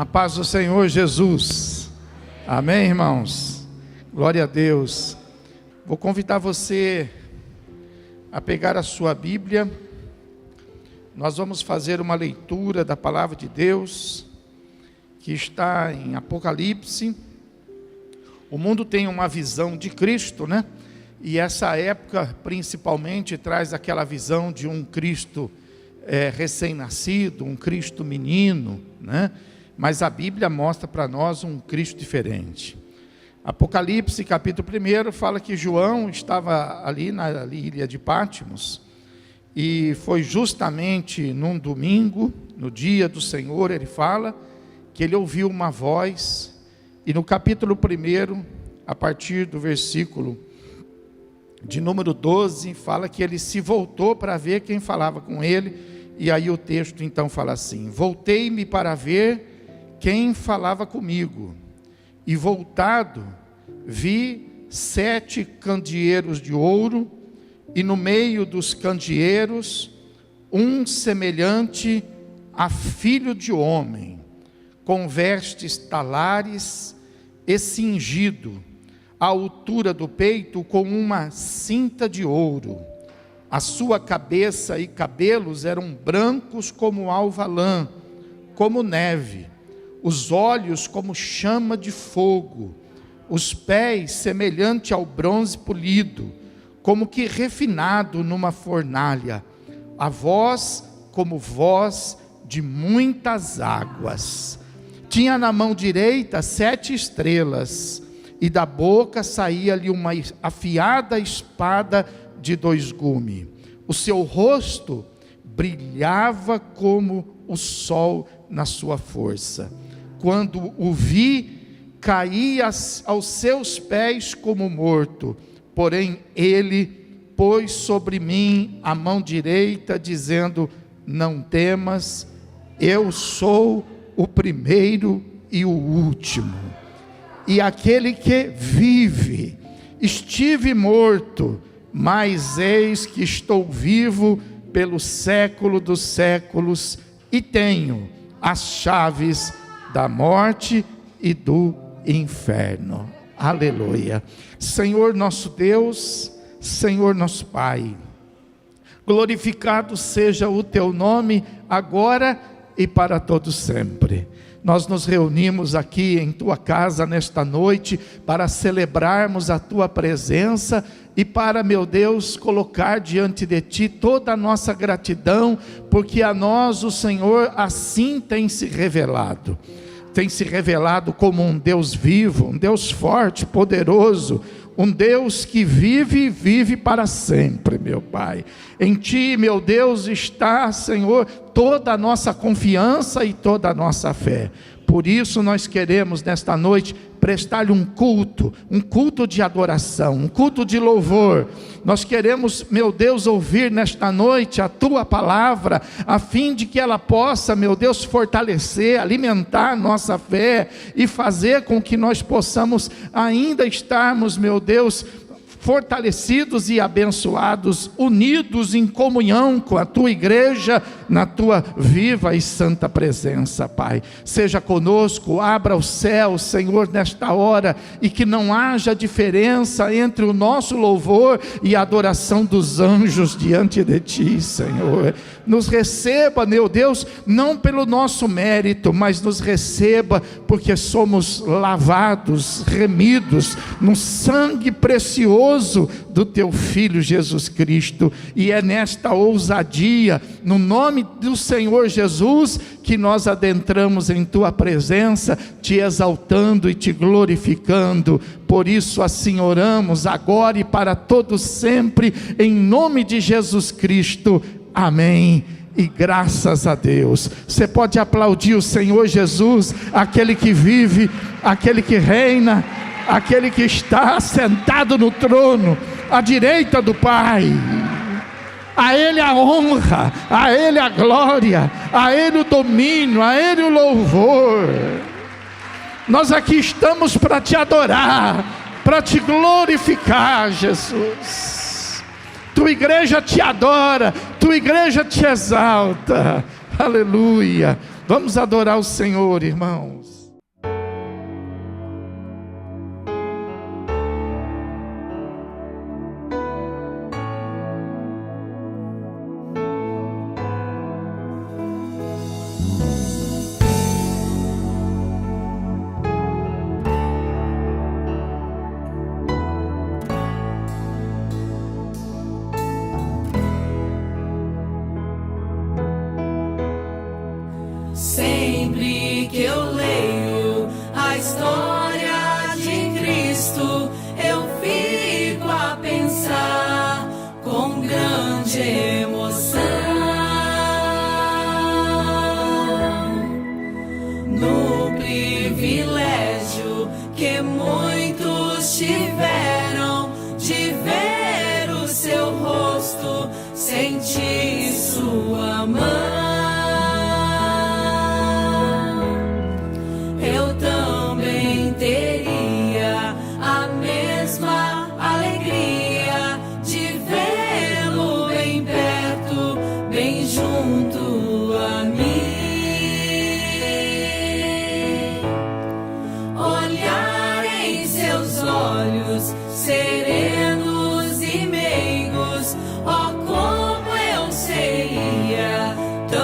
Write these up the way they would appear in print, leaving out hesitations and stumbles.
A paz do Senhor Jesus. Amém, irmãos? Glória a Deus. Vou convidar você a pegar a sua Bíblia. Nós vamos fazer uma leitura da palavra de Deus, que está em Apocalipse. O mundo tem uma visão de Cristo, né? E essa época principalmente traz aquela visão de um Cristo recém-nascido, um Cristo menino, né? Mas a Bíblia mostra para nós um Cristo diferente. Apocalipse capítulo 1 fala que João estava ali na ilha de Patmos, e foi justamente num domingo, no dia do Senhor, ele fala que ele ouviu uma voz, e no capítulo 1, a partir do versículo de número 12, fala que ele se voltou para ver quem falava com ele, e aí o texto então fala assim: voltei-me para ver quem falava comigo, e voltado, vi 7 candeeiros de ouro, e no meio dos candeeiros, um semelhante a filho de homem, com vestes talares e cingido, à altura do peito, com uma cinta de ouro. A sua cabeça e cabelos eram brancos como alva lã, como neve, os olhos como chama de fogo, os pés semelhante ao bronze polido, como que refinado numa fornalha, a voz como voz de muitas águas. Tinha na mão direita 7 estrelas, e da boca saía-lhe uma afiada espada de 2 gumes. O seu rosto brilhava como o sol na sua força. Quando o vi, caí aos seus pés como morto. Porém ele pôs sobre mim a mão direita, dizendo: não temas, eu sou o primeiro e o último, e aquele que vive. Estive morto, mas eis que estou vivo pelo século dos séculos, e tenho as chaves da morte e do inferno. Aleluia. Senhor nosso Deus, Senhor nosso Pai, glorificado seja o teu nome agora e para todos sempre. Nós nos reunimos aqui em tua casa nesta noite para celebrarmos a tua presença e para, meu Deus, colocar diante de ti toda a nossa gratidão, porque a nós o Senhor assim tem se revelado. Tem se revelado como um Deus vivo, um Deus forte, poderoso, um Deus que vive e vive para sempre, meu Pai. Em Ti, meu Deus, está, Senhor, toda a nossa confiança e toda a nossa fé. Por isso nós queremos nesta noite prestar-lhe um culto de adoração, um culto de louvor. Nós queremos, meu Deus, ouvir nesta noite a Tua palavra, a fim de que ela possa, meu Deus, fortalecer, alimentar nossa fé e fazer com que nós possamos ainda estarmos, meu Deus, fortalecidos e abençoados, unidos em comunhão com a Tua igreja, na Tua viva e santa presença, Pai. Seja conosco, abra o céu, Senhor, nesta hora, e que não haja diferença entre o nosso louvor e a adoração dos anjos diante de Ti, Senhor. Nos receba, meu Deus, não pelo nosso mérito, mas nos receba porque somos lavados, remidos no sangue precioso do Teu Filho Jesus Cristo, e é nesta ousadia, no nome do Senhor Jesus, que nós adentramos em Tua presença, Te exaltando e Te glorificando. Por isso assim oramos agora e para todos sempre, em nome de Jesus Cristo, amém. E graças a Deus. Você pode aplaudir o Senhor Jesus, aquele que vive, aquele que reina, aquele que está sentado no trono, à direita do Pai. A Ele a honra, a Ele a glória, a Ele o domínio, a Ele o louvor. Nós aqui estamos para Te adorar, para Te glorificar, Jesus. Tua igreja Te adora, Tua igreja Te exalta. Aleluia. Vamos adorar o Senhor, irmãos. Sempre que eu leio a história de Cristo, eu fico a pensar com grande emoção no privilégio que muitos tiveram de ver o seu rosto, sentir sua mão. Teria a mesma alegria de vê-lo bem perto, bem junto a mim. Olhar em seus olhos serenos e meigos, oh, como eu seria tão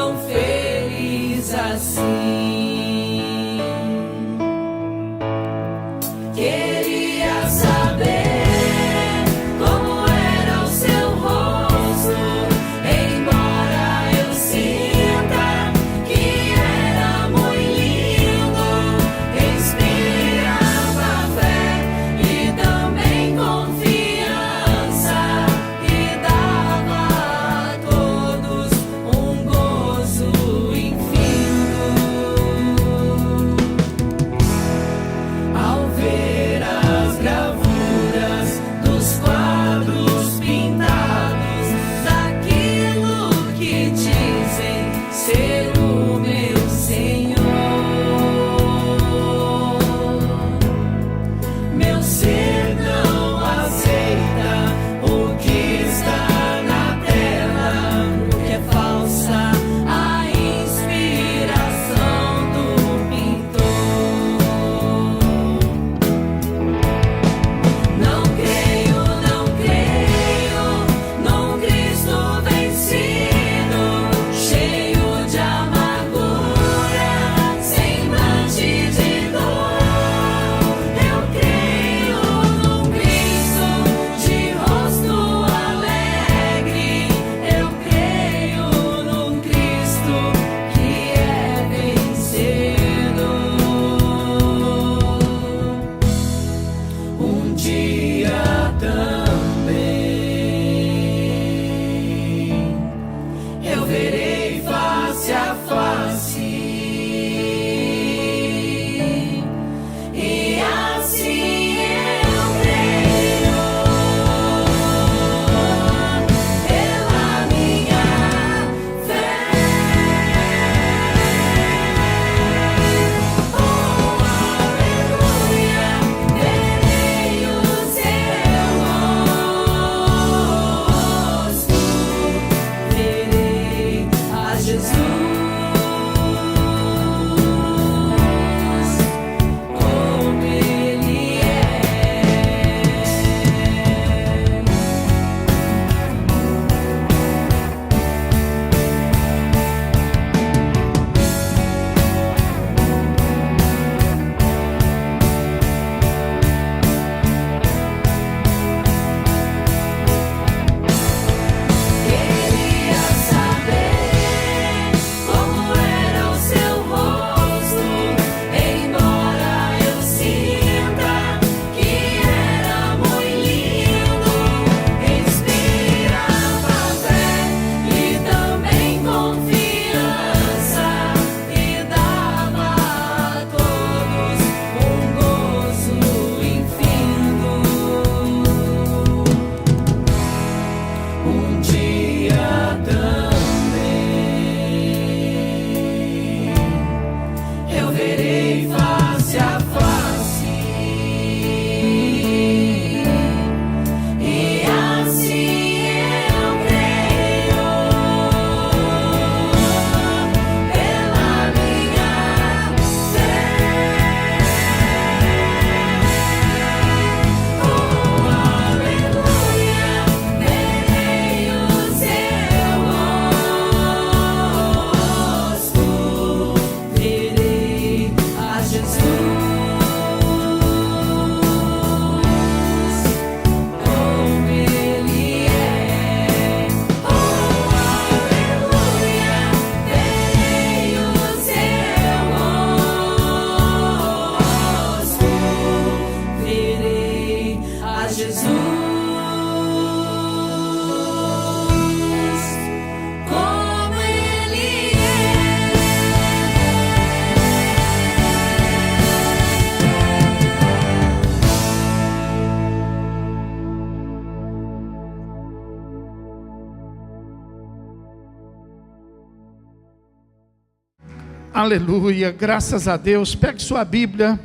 Aleluia, graças a Deus. Pegue sua Bíblia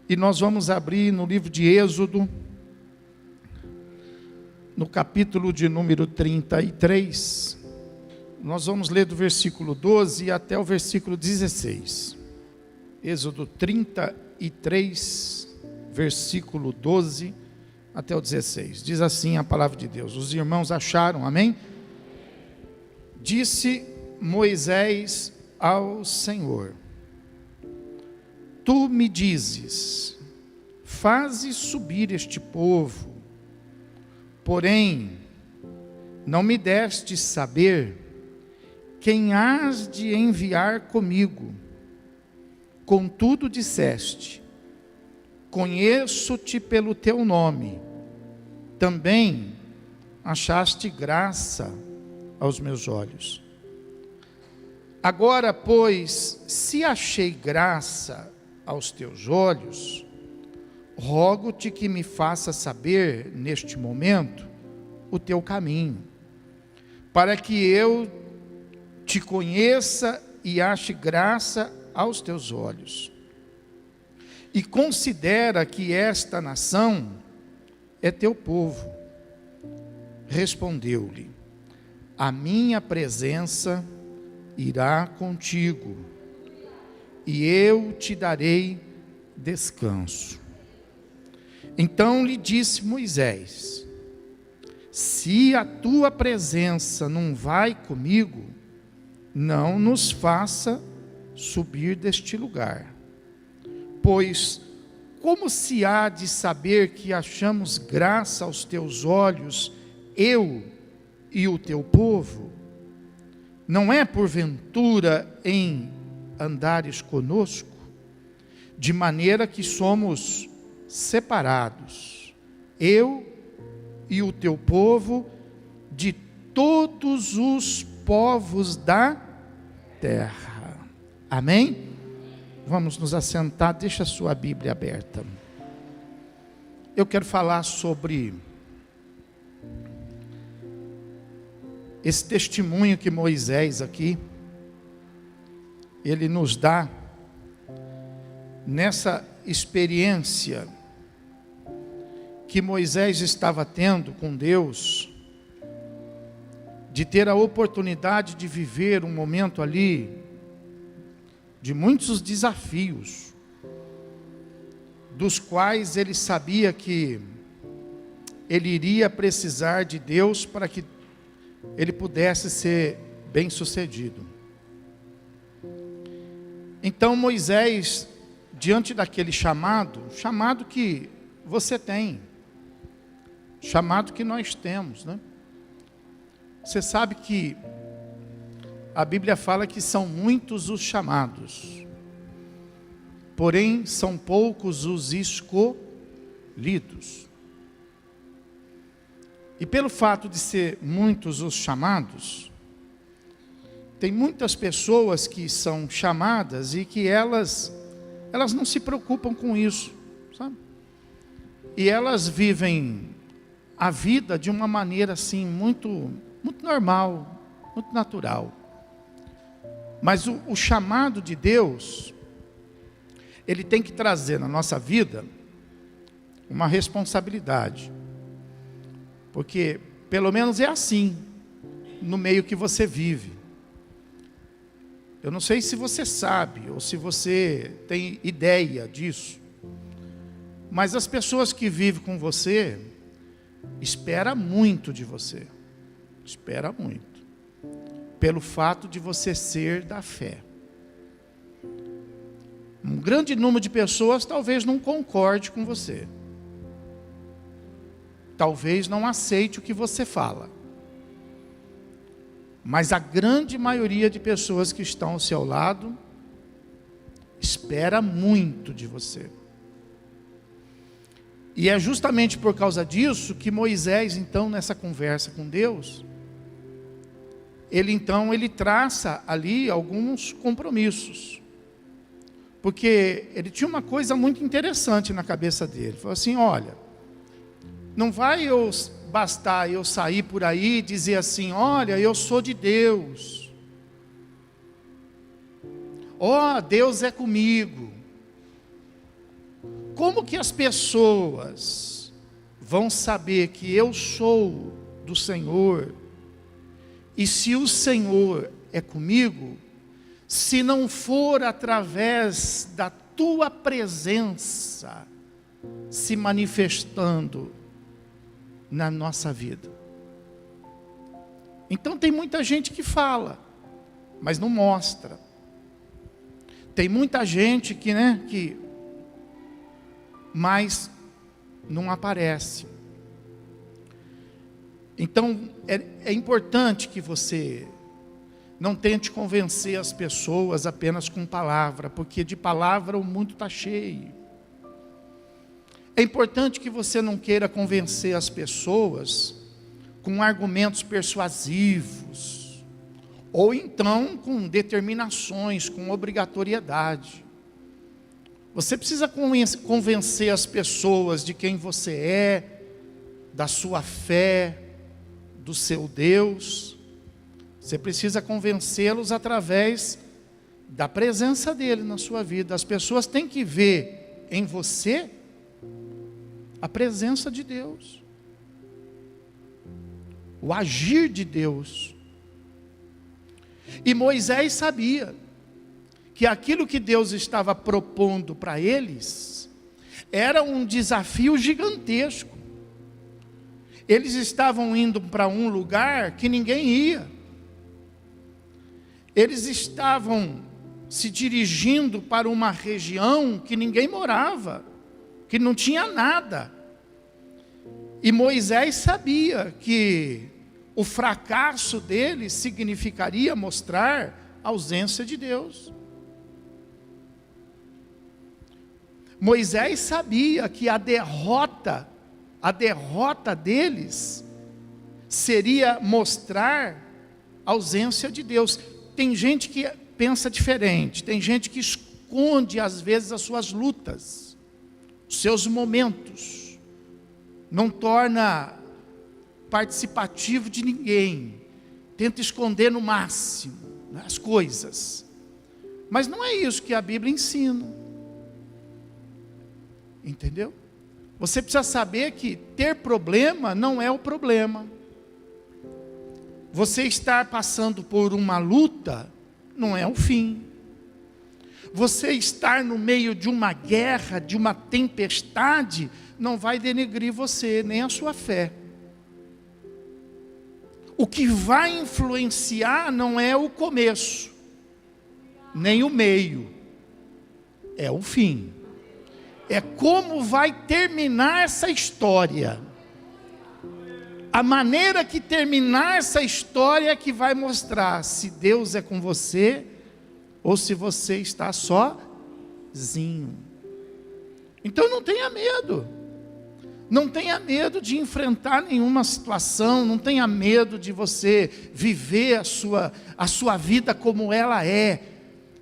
e nós vamos abrir no livro de Êxodo, no capítulo de número 33. Nós vamos ler do versículo 12 até o versículo 16. Êxodo 33, versículo 12 até o 16. Diz assim a palavra de Deus. Os irmãos acharam, amém? Disse Moisés ao Senhor: Tu me dizes, faze subir este povo, porém não me deste saber quem hás de enviar comigo. Contudo disseste, conheço-te pelo teu nome, também achaste graça aos meus olhos. Agora, pois, se achei graça aos teus olhos, rogo-te que me faça saber, neste momento, o teu caminho, para que eu te conheça e ache graça aos teus olhos. E considera que esta nação é teu povo. Respondeu-lhe: a minha presença irá contigo, e eu te darei descanso. Então lhe disse Moisés: se a tua presença não vai comigo, não nos faça subir deste lugar. Pois como se há de saber que achamos graça aos teus olhos, eu e o teu povo? Não é porventura em andares conosco, de maneira que somos separados, eu e o teu povo, de todos os povos da terra. Amém? Vamos nos assentar, deixa a sua Bíblia aberta. Eu quero falar sobre esse testemunho que Moisés aqui, ele nos dá, nessa experiência que Moisés estava tendo com Deus, de ter a oportunidade de viver um momento ali, de muitos desafios, dos quais ele sabia que ele iria precisar de Deus para que ele pudesse ser bem-sucedido. Então Moisés, diante daquele chamado que você tem, chamado que nós temos, né? Você sabe que a Bíblia fala que são muitos os chamados, porém são poucos os escolhidos. E pelo fato de ser muitos os chamados, tem muitas pessoas que são chamadas e que elas não se preocupam com isso, sabe? E elas vivem a vida de uma maneira assim, muito normal, muito natural. Mas o chamado de Deus, ele tem que trazer na nossa vida uma responsabilidade. Porque, pelo menos é assim, no meio que você vive. Eu não sei se você sabe, ou se você tem ideia disso, mas as pessoas que vivem com você, esperam muito de você. Espera muito. Pelo fato de você ser da fé. Um grande número de pessoas talvez não concorde com você. Talvez não aceite o que você fala. Mas a grande maioria de pessoas que estão ao seu lado espera muito de você. E é justamente por causa disso que Moisés, então, nessa conversa com Deus, ele traça ali alguns compromissos. Porque ele tinha uma coisa muito interessante na cabeça dele. Ele falou assim: olha, não vai bastar eu sair por aí e dizer assim: olha, eu sou de Deus. ó, Deus é comigo. Como que as pessoas vão saber que eu sou do Senhor, e se o Senhor é comigo, se não for através da tua presença se manifestando na nossa vida? Então tem muita gente que fala, mas não mostra. Tem muita gente que mas não aparece. Então é importante que você não tente convencer as pessoas apenas com palavra, porque de palavra o mundo está cheio. É importante que você não queira convencer as pessoas com argumentos persuasivos, ou então com determinações, com obrigatoriedade. Você precisa convencer as pessoas de quem você é, da sua fé, do seu Deus. Você precisa convencê-los através da presença dele na sua vida. As pessoas têm que ver em você a presença de Deus, o agir de Deus. E Moisés sabia que aquilo que Deus estava propondo para eles era um desafio gigantesco. Eles estavam indo para um lugar que ninguém ia. Eles estavam se dirigindo para uma região que ninguém morava, que não tinha nada. E Moisés sabia que o fracasso deles significaria mostrar a ausência de Deus. Moisés sabia que a derrota deles seria mostrar a ausência de Deus. Tem gente que pensa diferente, tem gente que esconde às vezes as suas lutas, os seus momentos, não torna participativo de ninguém, tenta esconder no máximo as coisas, mas não é isso que a Bíblia ensina, entendeu? Você precisa saber que ter problema não é o problema. Você estar passando por uma luta não é o fim. Você estar no meio de uma guerra, de uma tempestade, não vai denegrir você, nem a sua fé. O que vai influenciar não é o começo, nem o meio, é o fim. É como vai terminar essa história. A maneira que terminar essa história é que vai mostrar se Deus é com você ou se você está sozinho. Então não tenha medo. Não tenha medo de enfrentar nenhuma situação, não tenha medo de você viver a sua vida como ela é,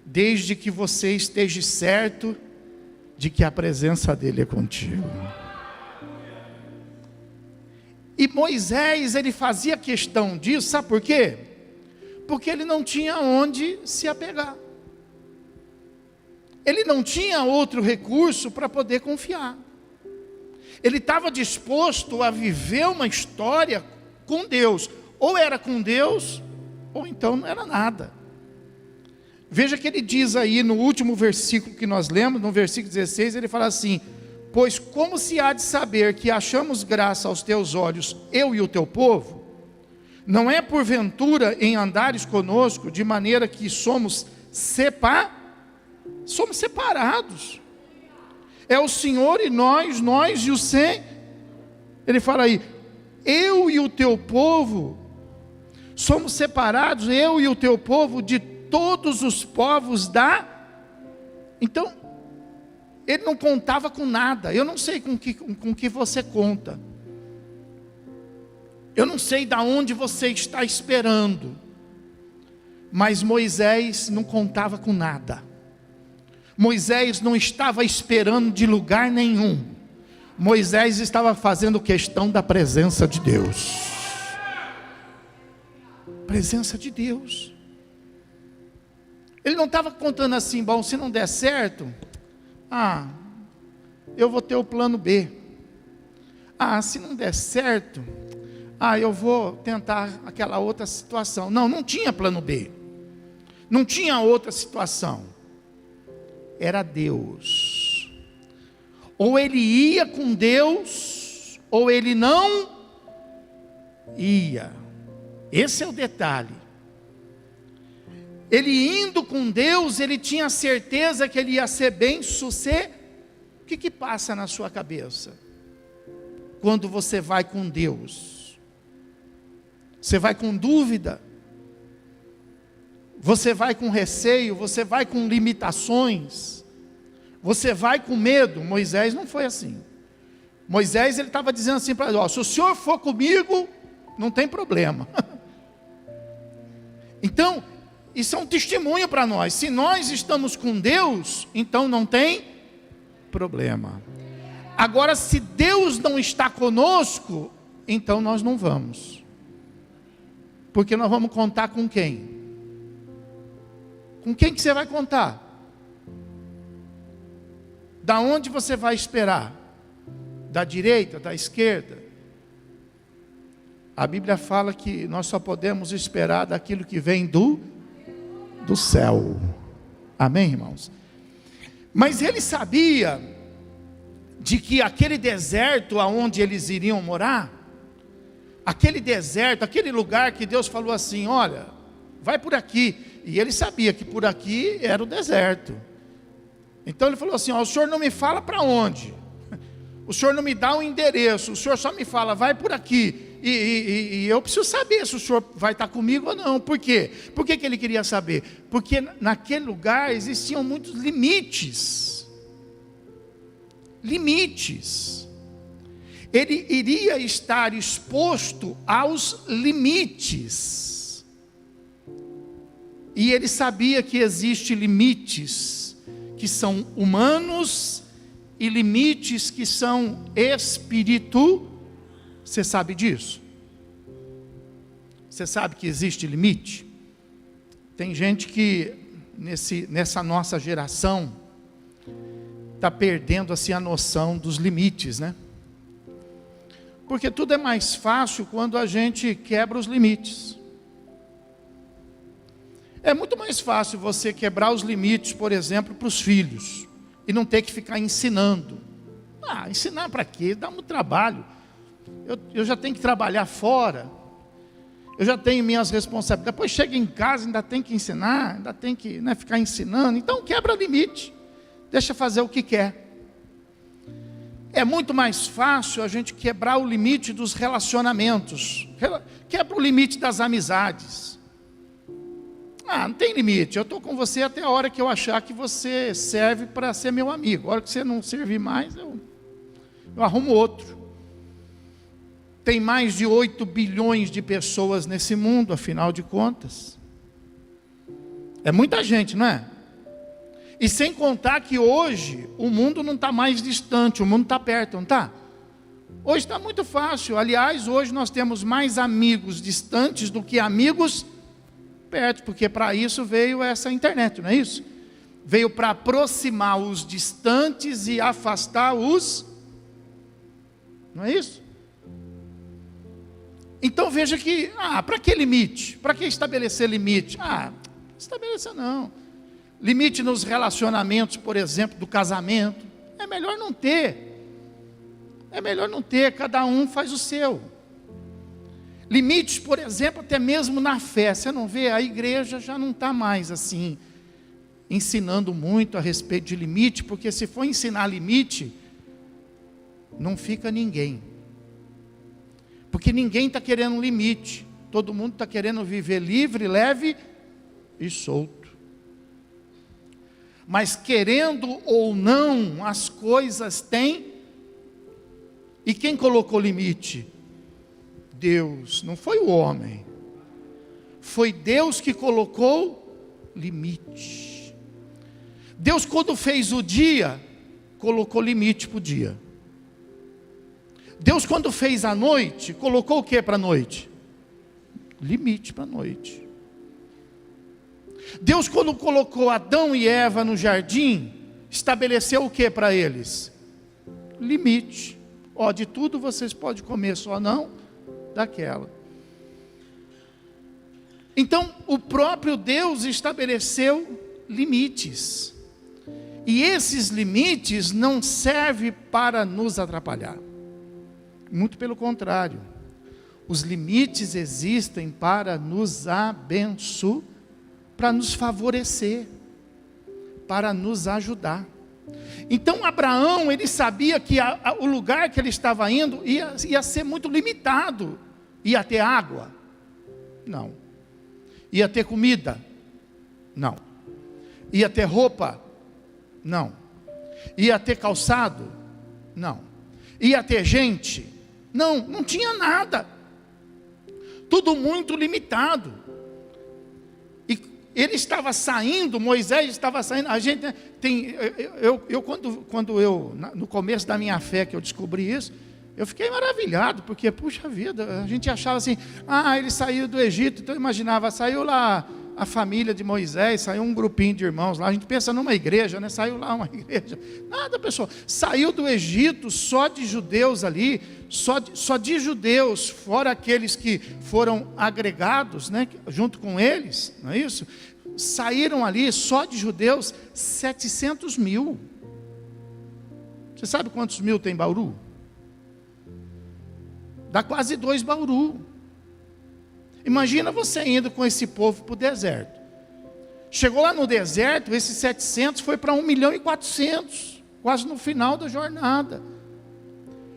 desde que você esteja certo de que a presença dele é contigo. E Moisés, ele fazia questão disso, sabe por quê? Porque ele não tinha onde se apegar. Ele não tinha outro recurso para poder confiar. Ele estava disposto a viver uma história com Deus. Ou era com Deus, ou então não era nada. Veja que ele diz aí no último versículo que nós lemos, no versículo 16, ele fala assim: pois como se há de saber que achamos graça aos teus olhos, eu e o teu povo? Não é porventura em andares conosco, de maneira que somos separados. É o Senhor e nós e o Senhor. Ele fala aí, eu e o teu povo, somos separados, eu e o teu povo, de todos os povos da... Então, ele não contava com nada. Eu não sei com que você conta. Eu não sei de onde você está esperando. Mas Moisés não contava com nada. Moisés não estava esperando de lugar nenhum. Moisés estava fazendo questão da presença de Deus. Presença de Deus. Ele não estava contando assim, bom, se não der certo, eu vou ter o plano B. Se não der certo, eu vou tentar aquela outra situação. Não tinha plano B. Não tinha outra situação. Era Deus. Ou ele ia com Deus, ou ele não ia. Esse é o detalhe. Ele indo com Deus, ele tinha certeza que ele ia ser bem-sucedido. O que passa na sua cabeça quando você vai com Deus? Você vai com dúvida? Você vai com receio? Você vai com limitações? Você vai com medo? Moisés não foi assim. Moisés, ele estava dizendo assim para ele, se o Senhor for comigo, não tem problema. Então, isso é um testemunho para nós. Se nós estamos com Deus, então não tem problema. Agora, se Deus não está conosco, então nós não vamos. Porque nós vamos contar com quem? Com quem que você vai contar? Da onde você vai esperar? Da direita, da esquerda? A Bíblia fala que nós só podemos esperar daquilo que vem do céu. Amém, irmãos? Mas ele sabia de que aquele deserto aonde eles iriam morar, aquele deserto, aquele lugar que Deus falou assim, olha, vai por aqui. E ele sabia que por aqui era o deserto. Então ele falou assim, o Senhor não me fala para onde. O Senhor não me dá um endereço. O Senhor só me fala, vai por aqui. E eu preciso saber se o Senhor vai estar comigo ou não. Por quê? Por que ele queria saber? Porque naquele lugar existiam muitos limites. Limites. Ele iria estar exposto aos limites. E ele sabia que existem limites que são humanos e limites que são espirituais. Você sabe disso? Você sabe que existe limite? Tem gente que nessa nossa geração está perdendo assim a noção dos limites, né? Porque tudo é mais fácil quando a gente quebra os limites. É muito mais fácil você quebrar os limites, por exemplo, para os filhos, e não ter que ficar ensinando. Ensinar para quê? Dá muito trabalho. Eu já tenho que trabalhar fora, eu já tenho minhas responsabilidades, depois chega em casa, ainda tem que ensinar, ainda tem que ficar ensinando. Então quebra limite, deixa fazer o que quer. É muito mais fácil a gente quebrar o limite dos relacionamentos, quebra o limite das amizades. Não tem limite, eu estou com você até a hora que eu achar que você serve para ser meu amigo. A hora que você não servir mais, eu arrumo outro. Tem mais de 8 bilhões de pessoas nesse mundo, afinal de contas. É muita gente, não é? E sem contar que hoje o mundo não está mais distante, o mundo está perto, não está? Hoje está muito fácil. Aliás, hoje nós temos mais amigos distantes do que amigos perto, porque para isso veio essa internet, não é isso? Veio para aproximar os distantes e afastar os... Não é isso? Então veja que, para que limite? Para que estabelecer limite? Estabelecer não. Limite nos relacionamentos, por exemplo, do casamento. É melhor não ter. É melhor não ter, cada um faz o seu. Limites, por exemplo, até mesmo na fé. Você não vê, a igreja já não está mais assim, ensinando muito a respeito de limite, porque se for ensinar limite, não fica ninguém. Porque ninguém está querendo limite. Todo mundo está querendo viver livre, leve e solto. Mas querendo ou não, as coisas têm. E quem colocou limite? Deus, não foi o homem. Foi Deus que colocou limite. Deus, quando fez o dia, colocou limite para o dia. Deus, quando fez a noite, colocou o que para a noite? Limite para a noite. Deus, quando colocou Adão e Eva no jardim, estabeleceu o que para eles? Limite. Ó, de tudo vocês podem comer, só não daquela. Então, o próprio Deus estabeleceu limites. E esses limites não servem para nos atrapalhar. Muito pelo contrário. Os limites existem para nos abençoar, para nos favorecer, para nos ajudar. Então Abraão, ele sabia que o lugar que ele estava indo ia ser muito limitado. Ia ter água? Não. Ia ter comida? Não. Ia ter roupa? Não. Ia ter calçado? Não. Ia ter gente? Não, não tinha nada. Tudo muito limitado. E ele estava saindo, Moisés estava saindo. A gente tem, no começo da minha fé que eu descobri isso, eu fiquei maravilhado, porque, puxa vida, a gente achava assim, ele saiu do Egito, então eu imaginava, saiu lá a família de Moisés, saiu um grupinho de irmãos lá, a gente pensa numa igreja, né? Saiu lá uma igreja, nada, pessoal, saiu do Egito só de judeus ali, só de judeus, fora aqueles que foram agregados, né? Junto com eles, não é isso? Saíram ali, só de judeus, 700 mil, você sabe quantos mil tem Bauru? Dá quase 2 Bauru. Imagina você indo com esse povo para o deserto. Chegou lá no deserto, esses 700 foi para 1.400.000, quase no final da jornada.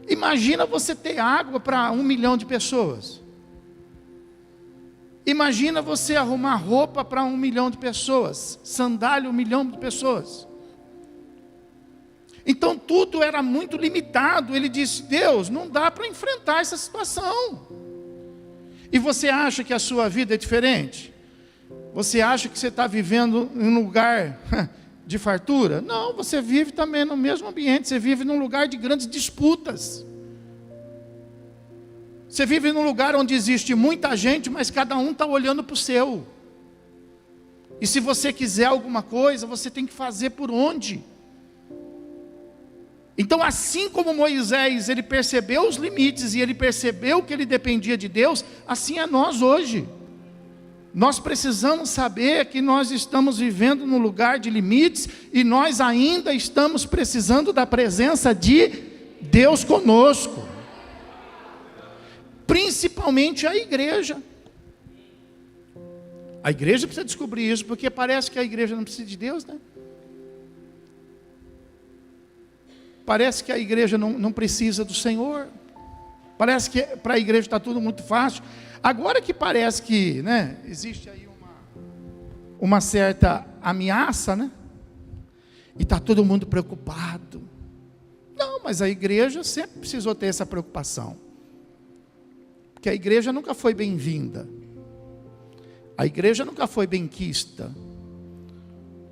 Imagina você ter água para 1 milhão de pessoas. Imagina você arrumar roupa para 1 milhão de pessoas, sandália 1 milhão de pessoas. Então tudo era muito limitado. Ele disse, Deus, não dá para enfrentar essa situação. E você acha que a sua vida é diferente? Você acha que você está vivendo em um lugar de fartura? Não, você vive também no mesmo ambiente. Você vive num lugar de grandes disputas. Você vive num lugar onde existe muita gente, mas cada um está olhando para o seu. E se você quiser alguma coisa, você tem que fazer por onde? Então, assim como Moisés, ele percebeu os limites e ele percebeu que ele dependia de Deus, assim é nós hoje. Nós precisamos saber que nós estamos vivendo num lugar de limites e nós ainda estamos precisando da presença de Deus conosco. Principalmente a igreja. A igreja precisa descobrir isso, porque parece que a igreja não precisa de Deus, né? Parece que a igreja não precisa do Senhor. Parece que para a igreja está tudo muito fácil. Agora que parece que, né, existe aí uma certa ameaça, né? E está todo mundo preocupado. Não, mas a igreja sempre precisou ter essa preocupação. Porque a igreja nunca foi bem-vinda. A igreja nunca foi benquista.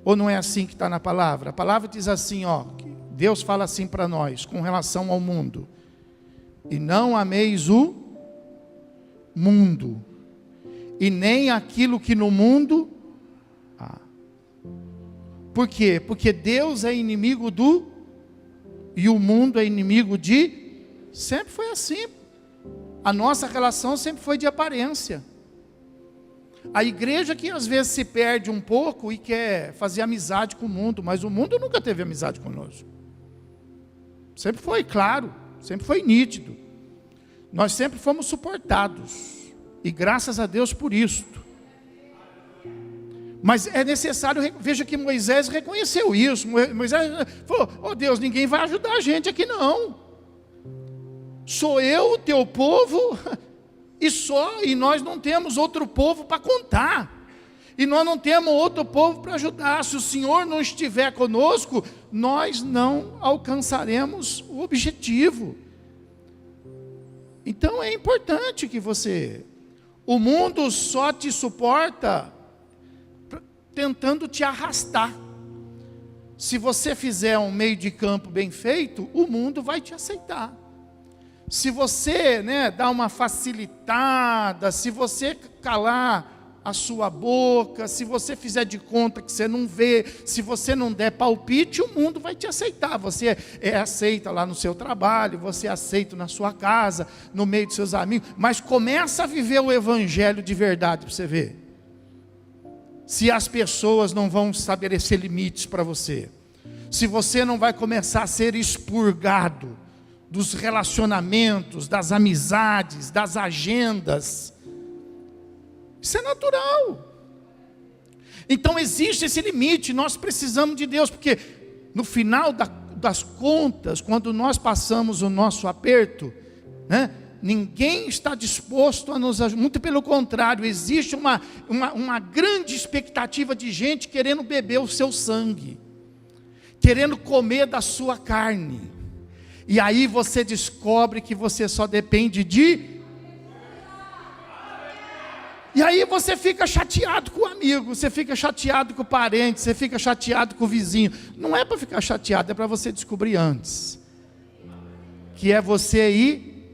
Ou não é assim que está na palavra? A palavra diz assim, Deus fala assim para nós, com relação ao mundo. E não ameis o mundo, e nem aquilo que no mundo há. Por quê? Porque Deus é inimigo e o mundo é inimigo de... Sempre foi assim. A nossa relação sempre foi de aparência. A igreja que às vezes se perde um pouco e quer fazer amizade com o mundo, mas o mundo nunca teve amizade conosco. Sempre foi claro, sempre foi nítido. Nós sempre fomos suportados. E graças a Deus por isto. Mas é necessário, veja que Moisés reconheceu isso. Moisés falou, Deus, ninguém vai ajudar a gente aqui não. Sou eu, o teu povo, e nós não temos outro povo para contar. E nós não temos outro povo para ajudar. Se o Senhor não estiver conosco, nós não alcançaremos o objetivo. Então é importante que o mundo só te suporta tentando te arrastar. Se você fizer um meio de campo bem feito, o mundo vai te aceitar. Se você, dá uma facilitada, se você calar a sua boca, se você fizer de conta que você não vê, se você não der palpite, o mundo vai te aceitar. Você é aceita lá no seu trabalho, você é aceito na sua casa, no meio dos seus amigos, mas começa a viver o evangelho de verdade para você ver. Se as pessoas não vão estabelecer limites para você, se você não vai começar a ser expurgado dos relacionamentos, das amizades, das agendas, isso é natural. Então existe esse limite, nós precisamos de Deus, porque no final das contas, quando nós passamos o nosso aperto, né, ninguém está disposto a nos ajudar, muito pelo contrário, existe uma grande expectativa de gente querendo beber o seu sangue, querendo comer da sua carne, e aí você descobre que você só depende de... E aí você fica chateado com o amigo, você fica chateado com o parente, você fica chateado com o vizinho. Não é para ficar chateado, é para você descobrir antes. Que é você e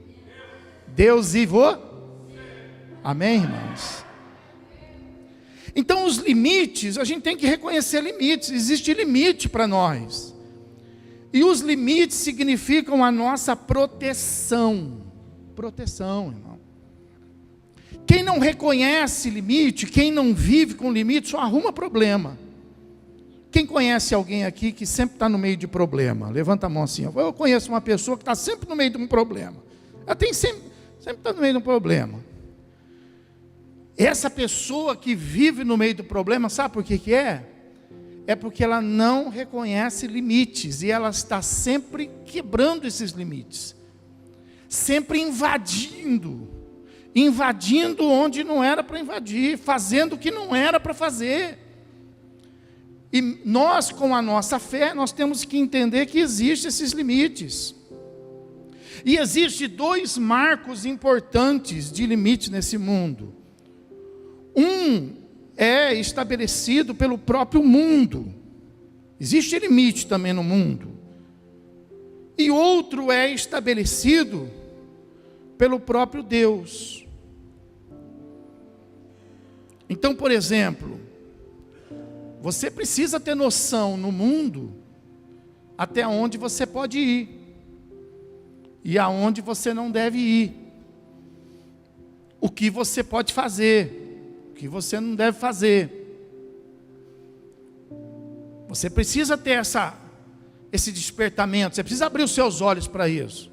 Deus e você. Amém, irmãos? Então os limites, a gente tem que reconhecer limites. Existe limite para nós. E os limites significam a nossa proteção. Proteção, irmão. Quem não reconhece limite, quem não vive com limite, só arruma problema. Quem conhece alguém aqui que sempre está no meio de problema? Levanta a mão assim. Eu conheço uma pessoa que está sempre no meio de um problema. Ela tem sempre está no meio de um problema. Essa pessoa que vive no meio do problema, sabe por que que é? É porque ela não reconhece limites. E ela está sempre quebrando esses limites. Sempre invadindo onde não era para invadir, fazendo o que não era para fazer. E nós, com a nossa fé, nós temos que entender que existem esses limites. E existem dois marcos importantes de limite nesse mundo. Um é estabelecido pelo próprio mundo. Existe limite também no mundo. E outro é estabelecido pelo próprio Deus. Então, por exemplo, você precisa ter noção no mundo até onde você pode ir e aonde você não deve ir. O que você pode fazer, o que você não deve fazer. Você precisa ter esse despertamento, você precisa abrir os seus olhos para isso.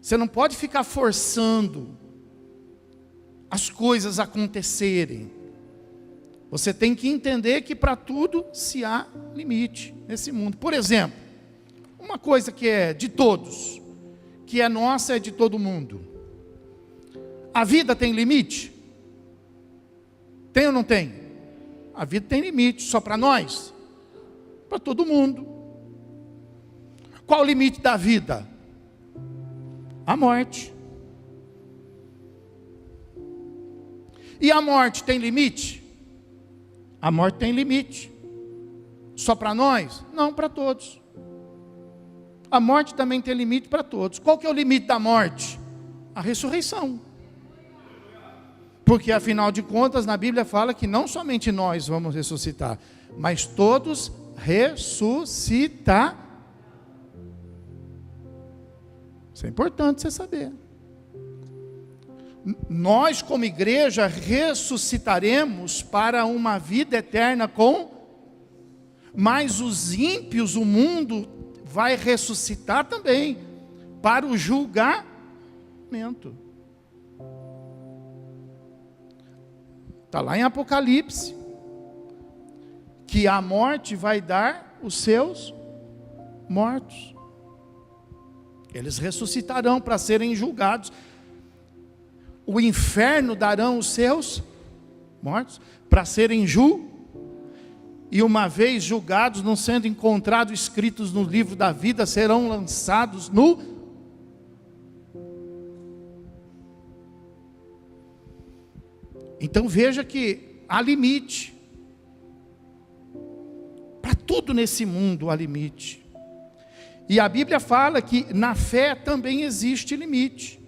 Você não pode ficar forçando as coisas acontecerem. Você tem que entender que para tudo se há limite nesse mundo. Por exemplo, uma coisa que é de todos, que é nossa, é de todo mundo. A vida tem limite? Tem ou não tem? A vida tem limite, só para nós? Para todo mundo. Qual o limite da vida? A morte. E a morte tem limite? A morte tem limite. Só para nós? Não, para todos. A morte também tem limite para todos. Qual que é o limite da morte? A ressurreição. Porque afinal de contas, na Bíblia fala que não somente nós vamos ressuscitar, mas todos ressuscitar. Isso é importante você saber. Nós, como igreja, ressuscitaremos para uma vida eterna mas os ímpios, o mundo, vai ressuscitar também, para o julgamento. Está lá em Apocalipse, que a morte vai dar os seus mortos. Eles ressuscitarão para serem julgados. O inferno darão os seus mortos para serem julgados. E uma vez julgados, não sendo encontrados escritos no livro da vida, serão lançados no... Então veja que há limite. Para tudo nesse mundo há limite. E a Bíblia fala que na fé também existe limite,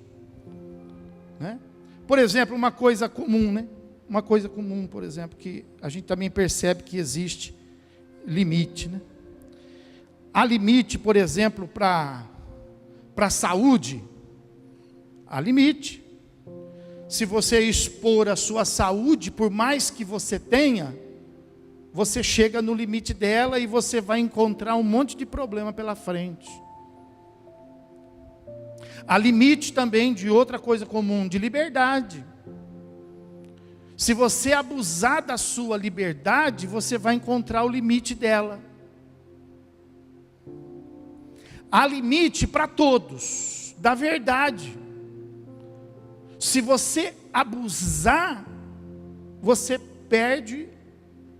né? Por exemplo, uma coisa comum, né? uma coisa comum, por exemplo, que a gente também percebe que existe limite, né? Há limite, por exemplo, para a saúde. Há limite. Se você expor a sua saúde, por mais que você tenha, você chega no limite dela e você vai encontrar um monte de problema pela frente. Há limite também de outra coisa comum, de liberdade. Se você abusar da sua liberdade, você vai encontrar o limite dela. Há limite para todos, da verdade. Se você abusar, você perde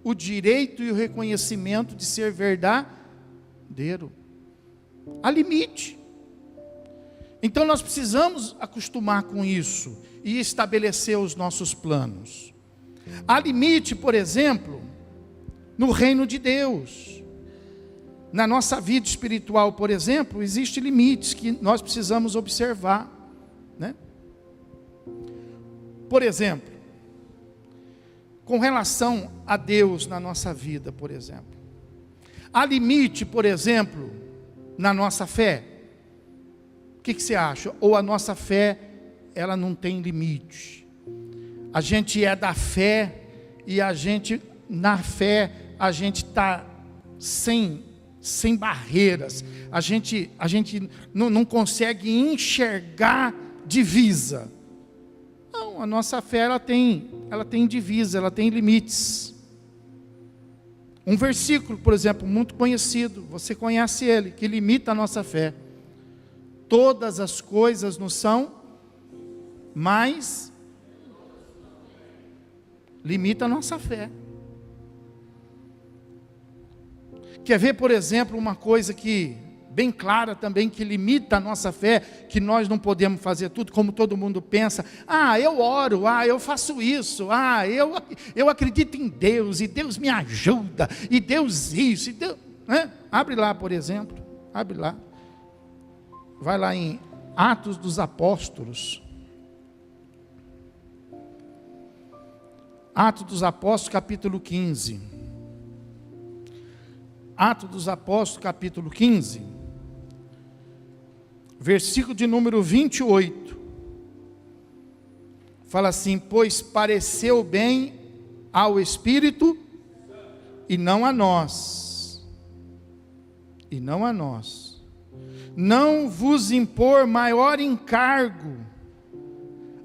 o direito e o reconhecimento de ser verdadeiro. Há limite. Então nós precisamos acostumar com isso e estabelecer os nossos planos. Há limite, por exemplo, no reino de Deus. Na nossa vida espiritual, por exemplo, existem limites que nós precisamos observar, né? Por exemplo, com relação a Deus na nossa vida, por exemplo. Há limite, por exemplo, na nossa fé. O que você acha? Ou a nossa fé, ela não tem limite? A gente é da fé e a gente, na fé, a gente está sem barreiras. A gente não consegue enxergar divisa. Não, a nossa fé ela tem divisa, ela tem limites. Um versículo, por exemplo, muito conhecido, você conhece ele, que limita a nossa fé. Todas as coisas nos são, mas limita a nossa fé. Quer ver, por exemplo, uma coisa que bem clara também, que limita a nossa fé, que nós não podemos fazer tudo como todo mundo pensa. Eu oro, eu faço isso, eu acredito em Deus, e Deus me ajuda, e Deus isso, e Deus, né? Abre lá, por exemplo, abre lá, vai lá em Atos dos Apóstolos, Atos dos Apóstolos, capítulo 15, Atos dos Apóstolos, capítulo 15, versículo de número 28, fala assim: pois pareceu bem ao Espírito, e não a nós, não vos impor maior encargo,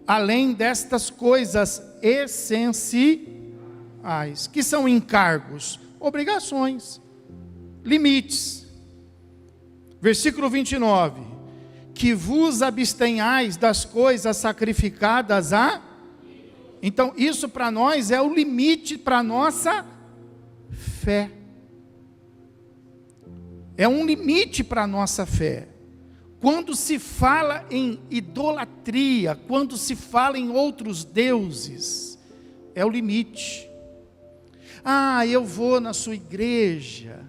além destas coisas essenciais. Que são encargos? Obrigações, limites. Versículo 29, que vos abstenhais das coisas sacrificadas a... Então isso para nós é o limite para a nossa fé. É um limite para a nossa fé. Quando se fala em idolatria, quando se fala em outros deuses, é o limite. Eu vou na sua igreja,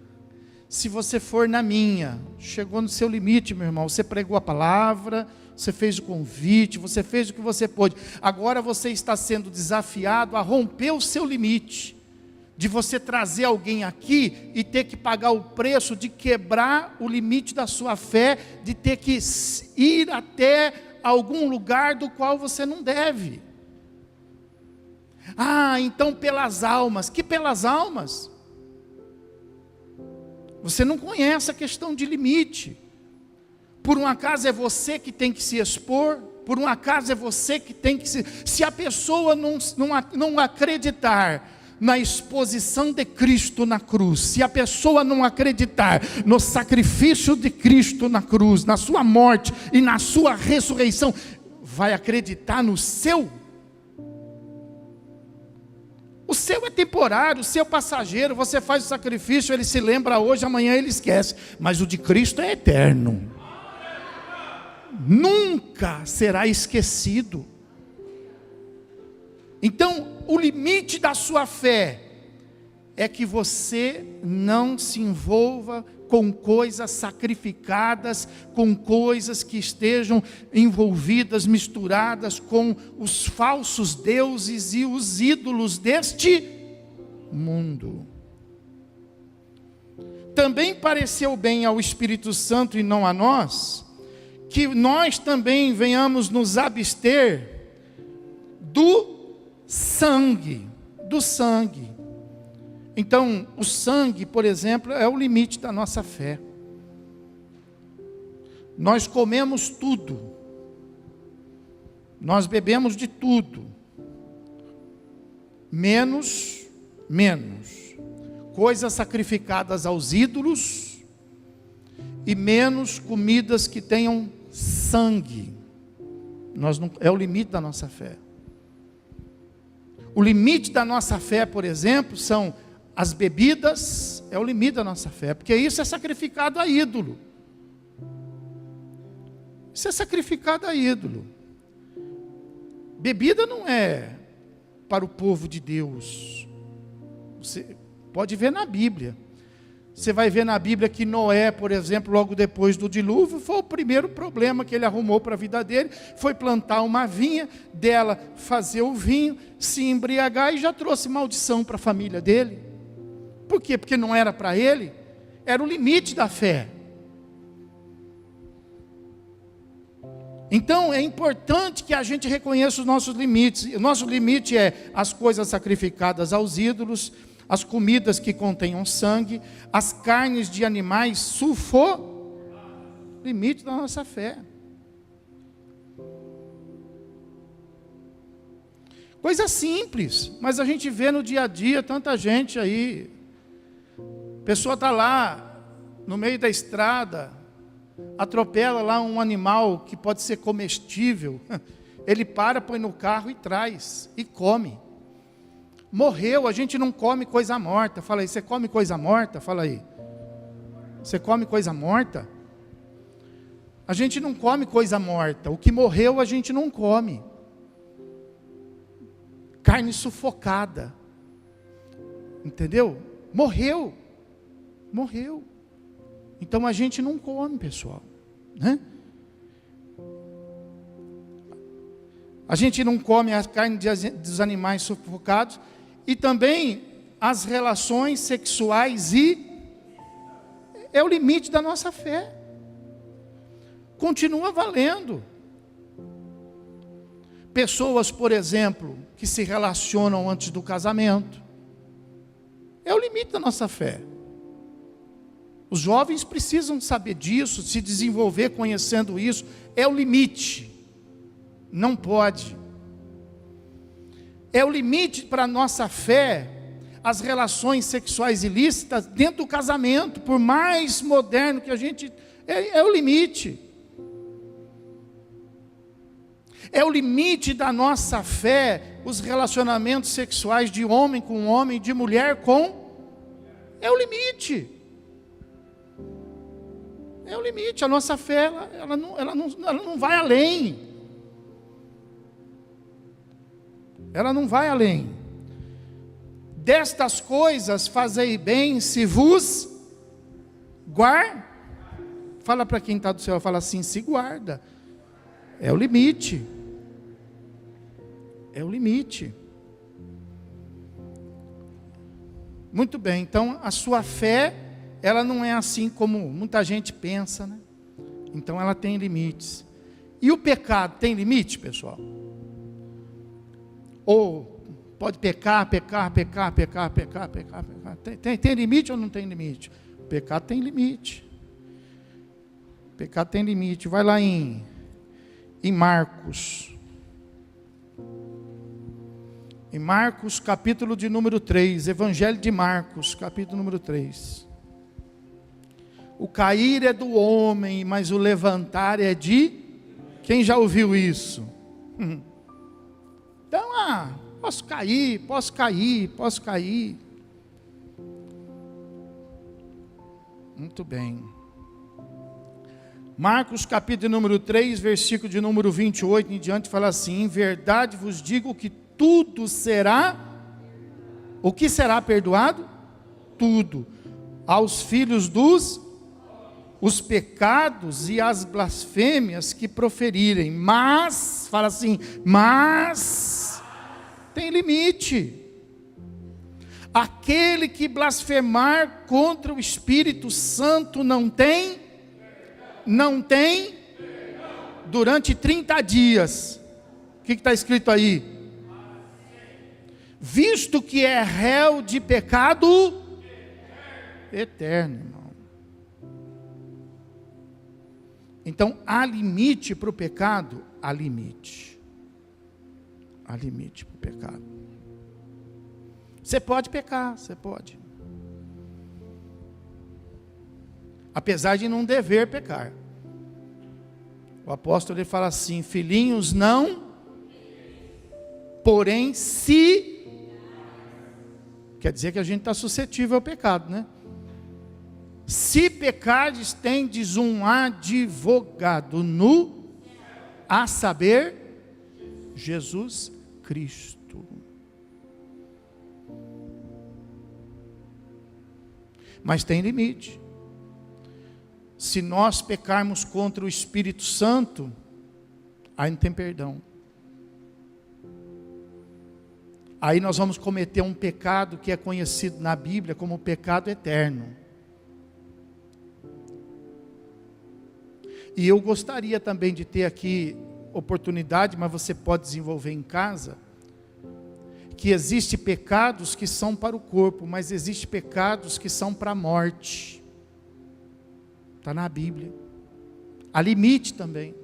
se você for na minha, chegou no seu limite, meu irmão. Você pregou a palavra, você fez o convite, você fez o que você pôde. Agora você está sendo desafiado a romper o seu limite, de você trazer alguém aqui e ter que pagar o preço de quebrar o limite da sua fé, de ter que ir até algum lugar do qual você não deve. Então pelas almas. Que pelas almas? Você não conhece a questão de limite. Por um acaso é você que tem que se expor? Por um acaso é você que tem que se... Se a pessoa não acreditar na exposição de Cristo na cruz, se a pessoa não acreditar no sacrifício de Cristo na cruz, na sua morte e na sua ressurreição, vai acreditar no seu? O seu é temporário, o seu é passageiro. Você faz o sacrifício, ele se lembra hoje, amanhã ele esquece. Mas o de Cristo é eterno, nunca será esquecido. Então o limite da sua fé é que você não se envolva com coisas sacrificadas, com coisas que estejam envolvidas, misturadas com os falsos deuses e os ídolos deste mundo. Também pareceu bem ao Espírito Santo e não a nós, que nós também venhamos nos abster do sangue. Então, o sangue, por exemplo, é o limite da nossa fé. Nós comemos tudo, nós bebemos de tudo, menos coisas sacrificadas aos ídolos e menos comidas que tenham sangue. É o limite da nossa fé. O limite da nossa fé, por exemplo, são as bebidas, é o limite da nossa fé, porque isso é sacrificado a ídolo. Isso é sacrificado a ídolo. Bebida não é para o povo de Deus. Você pode ver na Bíblia. Você vai ver na Bíblia que Noé, por exemplo, logo depois do dilúvio, foi o primeiro problema que ele arrumou para a vida dele, foi plantar uma vinha, dela fazer o vinho, se embriagar e já trouxe maldição para a família dele. Por quê? Porque não era para ele, era o limite da fé. Então é importante que a gente reconheça os nossos limites. O nosso limite é as coisas sacrificadas aos ídolos, as comidas que contenham sangue, as carnes de animais limite da nossa fé. Coisa simples, mas a gente vê no dia a dia tanta gente aí. A pessoa está lá no meio da estrada, atropela lá um animal que pode ser comestível. Ele para, põe no carro e traz, e come. Morreu, a gente não come coisa morta. Fala aí, você come coisa morta? Fala aí. Você come coisa morta? A gente não come coisa morta. O que morreu a gente não come. Carne sufocada. Entendeu? Morreu. Então a gente não come, pessoal, né? A gente não come a carne dos animais sufocados. E também as relações sexuais é o limite da nossa fé. Continua valendo. Pessoas, por exemplo, que se relacionam antes do casamento. É o limite da nossa fé. Os jovens precisam saber disso, se desenvolver conhecendo isso. É o limite. Não pode. É o limite para a nossa fé, as relações sexuais ilícitas dentro do casamento, por mais moderno que a gente... É o limite. É o limite da nossa fé, os relacionamentos sexuais de homem com homem, de mulher com... É o limite. É o limite. A nossa fé, ela não vai além. Ela não vai além. Destas coisas fazei bem se vos guarda. Fala para quem está do céu, fala assim, se guarda. É o limite. É o limite. Muito bem, então a sua fé, ela não é assim como muita gente pensa, né? Então ela tem limites. E o pecado tem limite, pessoal? Ou pode pecar. Tem limite ou não tem limite? O pecado tem limite. O pecado tem limite. Vai lá em Marcos. Em Marcos, capítulo de número 3. Evangelho de Marcos, capítulo número 3. O cair é do homem, mas o levantar é de... Quem já ouviu isso? Então, posso cair. Muito bem. Marcos capítulo número 3, versículo de número 28 em diante, fala assim: em verdade vos digo que tudo será... O que será perdoado? tudo aos filhos dos os pecados e as blasfêmias que proferirem. Mas, fala assim, mas tem limite. Aquele que blasfemar contra o Espírito Santo não tem durante 30 dias. O que está escrito aí? Visto que é réu de pecado eterno, irmão. Então, há limite para o pecado? Há limite. Há limite para o pecado. Você pode pecar, você pode. Apesar de não dever pecar. O apóstolo ele fala assim: filhinhos, não, porém se. Quer dizer que a gente está suscetível ao pecado, né? Se pecardes, tendes um advogado a saber, Jesus Cristo. Mas tem limite. Se nós pecarmos contra o Espírito Santo, aí não tem perdão. Aí nós vamos cometer um pecado que é conhecido na Bíblia como pecado eterno. E eu gostaria também de ter aqui oportunidade, mas você pode desenvolver em casa, que existe pecados que são para o corpo, mas existe pecados que são para a morte. Está na Bíblia. Há limite também.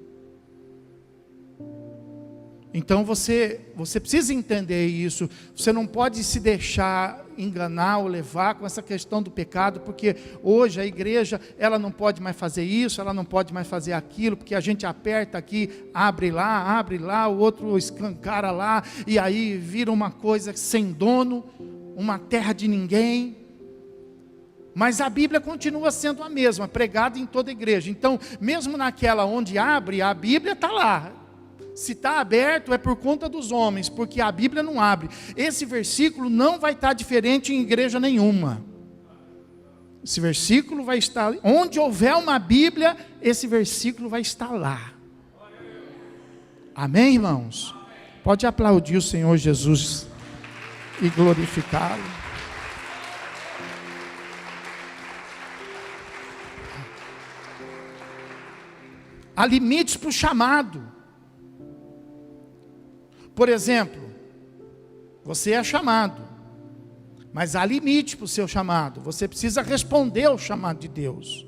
Então você precisa entender isso. Você não pode se deixar enganar ou levar com essa questão do pecado, porque hoje a igreja, ela não pode mais fazer isso, ela não pode mais fazer aquilo, porque a gente aperta aqui, abre lá, o outro escancara lá, e aí vira uma coisa sem dono, uma terra de ninguém. Mas a Bíblia continua sendo a mesma, pregada em toda a igreja. Então, mesmo naquela onde abre, a Bíblia está lá. Se está aberto é por conta dos homens, porque a Bíblia não abre. Esse versículo não vai estar diferente em igreja nenhuma. Esse versículo vai estar, onde houver uma Bíblia, esse versículo vai estar lá. Amém, irmãos? Pode aplaudir o Senhor Jesus e glorificá-lo. Há limites para o chamado. Por exemplo, você é chamado, mas há limite para o seu chamado. Você precisa responder ao chamado de Deus.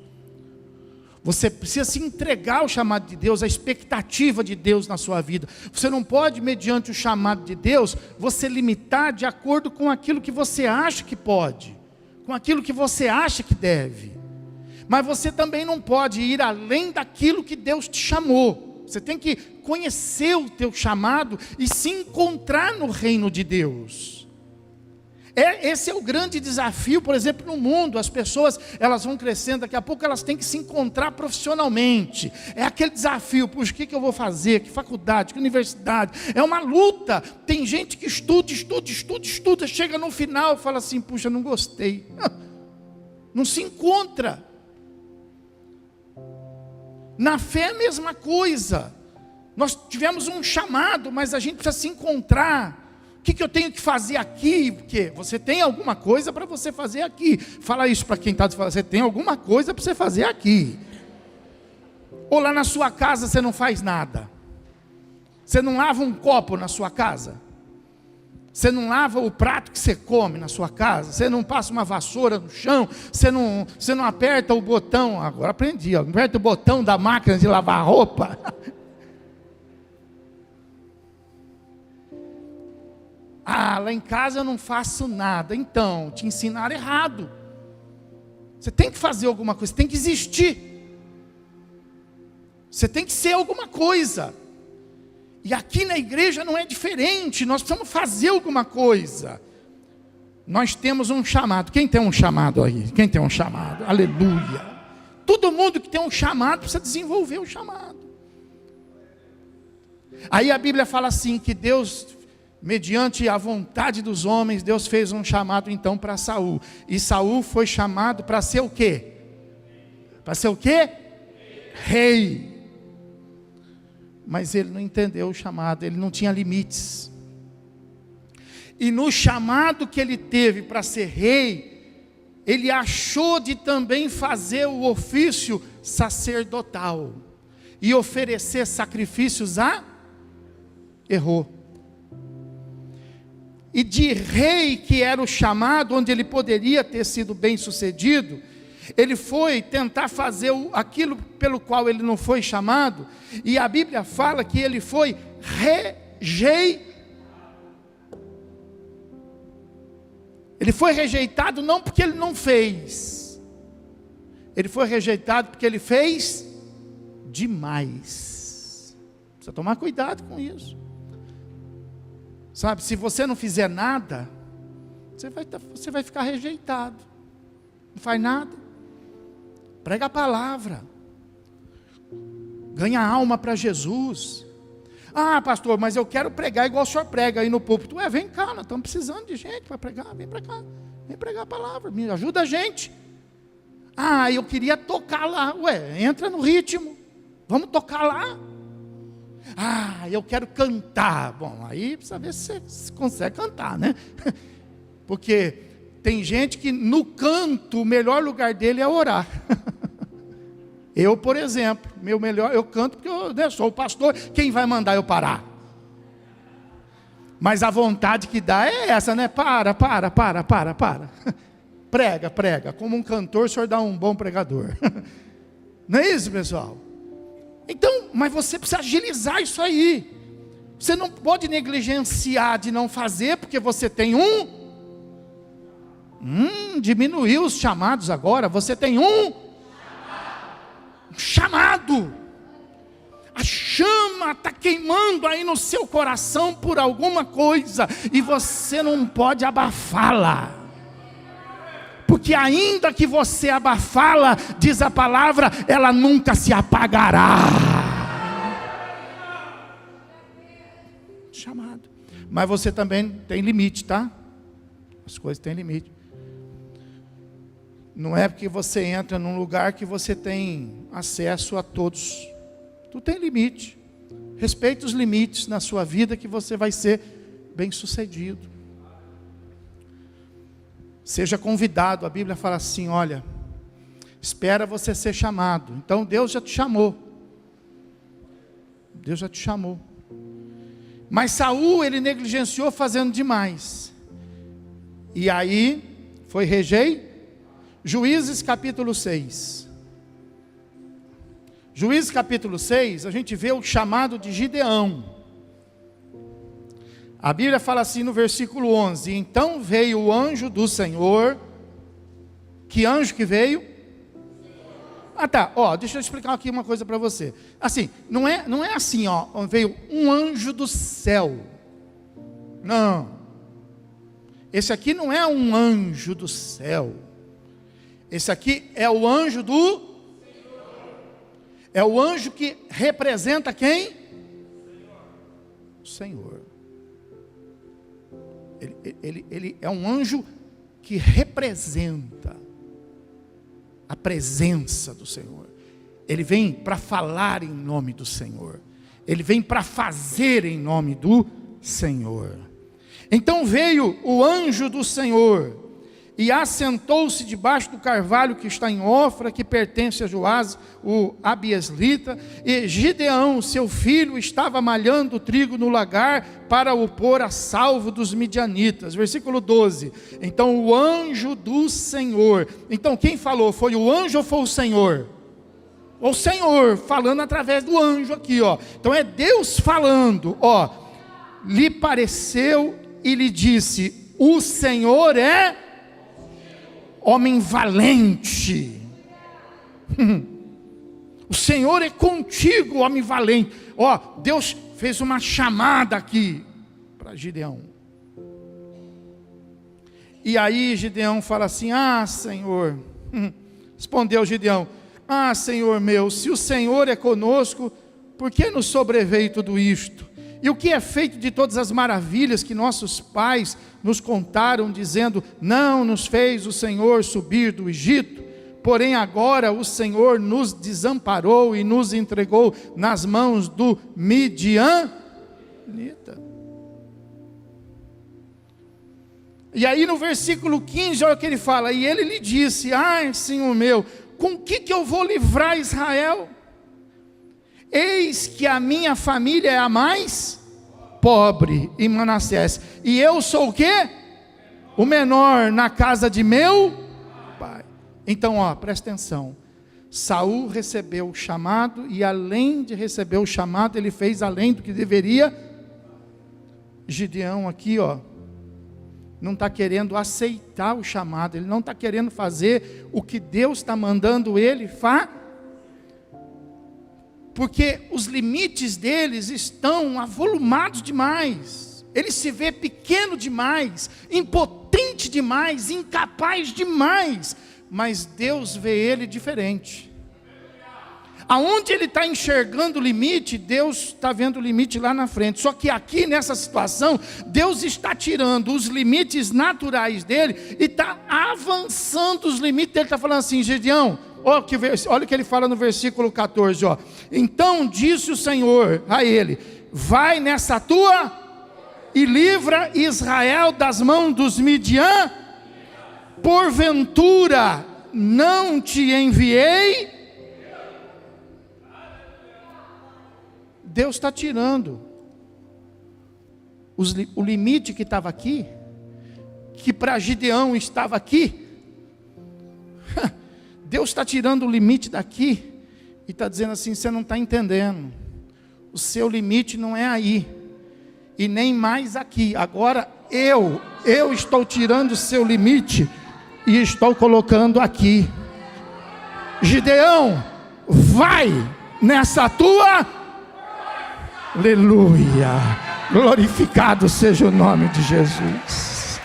Você precisa se entregar ao chamado de Deus, à expectativa de Deus na sua vida. Você não pode, mediante o chamado de Deus, você limitar de acordo com aquilo que você acha que pode, com aquilo que você acha que deve. Mas você também não pode ir além daquilo que Deus te chamou. Você tem que conhecer o teu chamado e se encontrar no reino de Deus. Esse é o grande desafio, por exemplo, no mundo. As pessoas, elas vão crescendo, daqui a pouco elas têm que se encontrar profissionalmente. É aquele desafio, puxa, o que eu vou fazer? Que faculdade, que universidade? É uma luta. Tem gente que estuda, chega no final e fala assim, puxa, não gostei. Não se encontra. Na fé é a mesma coisa. Nós tivemos um chamado, mas a gente precisa se encontrar. O que eu tenho que fazer aqui? Porque você tem alguma coisa para você fazer aqui. Fala isso para quem está falando. Você tem alguma coisa para você fazer aqui. Ou lá na sua casa você não faz nada. Você não lava um copo na sua casa. Você não lava o prato que você come na sua casa. Você não passa uma vassoura no chão. Você não aperta o botão. Agora aprendi, ó, aperta o botão da máquina de lavar roupa. Lá em casa eu não faço nada. Então, te ensinaram errado. Você tem que fazer alguma coisa. Você tem que existir. Você tem que ser alguma coisa. E aqui na igreja não é diferente, nós precisamos fazer alguma coisa. Nós temos um chamado. Quem tem um chamado aí? Quem tem um chamado? Aleluia. Todo mundo que tem um chamado precisa desenvolver o chamado. Aí a Bíblia fala assim, que Deus mediante a vontade dos homens, Deus fez um chamado então para Saul. E Saul foi chamado para ser o quê? Para ser o quê? Rei. Mas ele não entendeu o chamado, ele não tinha limites. E no chamado que ele teve para ser rei, ele achou de também fazer o ofício sacerdotal e oferecer sacrifícios errou. E de rei, que era o chamado, onde ele poderia ter sido bem sucedido, ele foi tentar fazer aquilo pelo qual ele não foi chamado, e a Bíblia fala que ele foi rejeitado. Ele foi rejeitado não porque ele não fez, ele foi rejeitado porque ele fez demais. Precisa tomar cuidado com isso. Sabe, se você não fizer nada, você vai ficar rejeitado. Não faz nada. Prega a palavra. Ganha alma para Jesus. Ah, pastor, mas eu quero pregar igual o senhor prega aí no púlpito. Vem cá, nós estamos precisando de gente para pregar. Vem para cá, vem pregar a palavra, me ajuda a gente. Ah, eu queria tocar lá. Entra no ritmo. Vamos tocar lá. Ah, eu quero cantar. Bom, aí precisa ver se você consegue cantar, né? Porque tem gente que no canto, o melhor lugar dele é orar. Eu, por exemplo, eu canto porque eu sou o pastor, quem vai mandar eu parar? Mas a vontade que dá é essa, né? Para. Prega. Como um cantor, o senhor dá um bom pregador. Não é isso, pessoal? Então, mas você precisa agilizar isso aí. Você não pode negligenciar de não fazer, porque você tem diminuiu os chamados agora. Você tem um chamado. A chama está queimando aí no seu coração por alguma coisa, e você não pode abafá-la. Porque ainda que você abafá-la, diz a palavra, ela nunca se apagará. Chamado. Mas você também tem limite, tá? As coisas têm limite. Não é porque você entra num lugar que você tem acesso a todos. Tu tem limite. Respeita os limites na sua vida, que você vai ser bem sucedido. Seja convidado. A Bíblia fala assim, olha, espera você ser chamado. Então Deus já te chamou. Deus já te chamou. Mas Saul, ele negligenciou fazendo demais. E aí, foi rejeitado. Juízes capítulo 6. Juízes capítulo 6, a gente vê o chamado de Gideão. A Bíblia fala assim no versículo 11: então veio o anjo do Senhor. Que anjo que veio? Ah, tá, deixa eu explicar aqui uma coisa para você. Assim, não é assim, veio um anjo do céu. Não. Esse aqui não é um anjo do céu. Esse aqui é o anjo do Senhor. É o anjo que representa quem? O Senhor. Ele é um anjo que representa a presença do Senhor. Ele vem para falar em nome do Senhor. Ele vem para fazer em nome do Senhor. Então veio o anjo do Senhor e assentou-se debaixo do carvalho que está em Ofra, que pertence a Joás, o Abieslita. E Gideão, seu filho, estava malhando o trigo no lagar para o pôr a salvo dos midianitas. Versículo 12. Então o anjo do Senhor. Então quem falou? Foi o anjo ou foi o Senhor? O Senhor falando através do anjo aqui, Então é Deus falando, Lhe pareceu e lhe disse: o Senhor é homem valente. O Senhor é contigo, homem valente. Deus fez uma chamada aqui para Gideão. E aí Gideão fala assim: Senhor, respondeu Gideão: Senhor meu, se o Senhor é conosco, por que nos sobreveio tudo isto? E o que é feito de todas as maravilhas que nossos pais nos contaram, dizendo: não nos fez o Senhor subir do Egito, porém agora o Senhor nos desamparou e nos entregou nas mãos do Midianita. E aí no versículo 15, olha o que ele fala: e ele lhe disse: ai, Senhor meu, com que eu vou livrar Israel? Eis que a minha família é a mais pobre em Manassés, e eu sou o quê? O menor na casa de meu pai. Então, presta atenção. Saul recebeu o chamado, e além de receber o chamado, ele fez além do que deveria. Gideão aqui, não está querendo aceitar o chamado, ele não está querendo fazer o que Deus está mandando ele fazer. Porque os limites deles estão avolumados demais, ele se vê pequeno demais, impotente demais, incapaz demais, mas Deus vê ele diferente. Aonde ele está enxergando o limite, Deus está vendo o limite lá na frente. Só que aqui nessa situação, Deus está tirando os limites naturais dele e está avançando os limites dele. Está falando assim: Gideão, olha o que ele fala no versículo 14, então disse o Senhor a ele: vai nessa tua e livra Israel das mãos dos Midian, porventura não te enviei? Deus está tirando o limite que estava aqui, que para Gideão estava aqui. Deus está tirando o limite daqui e está dizendo assim: você não está entendendo, o seu limite não é aí, e nem mais aqui. Agora eu estou tirando o seu limite e estou colocando aqui. Gideão, vai nessa tua... Aleluia, glorificado seja o nome de Jesus.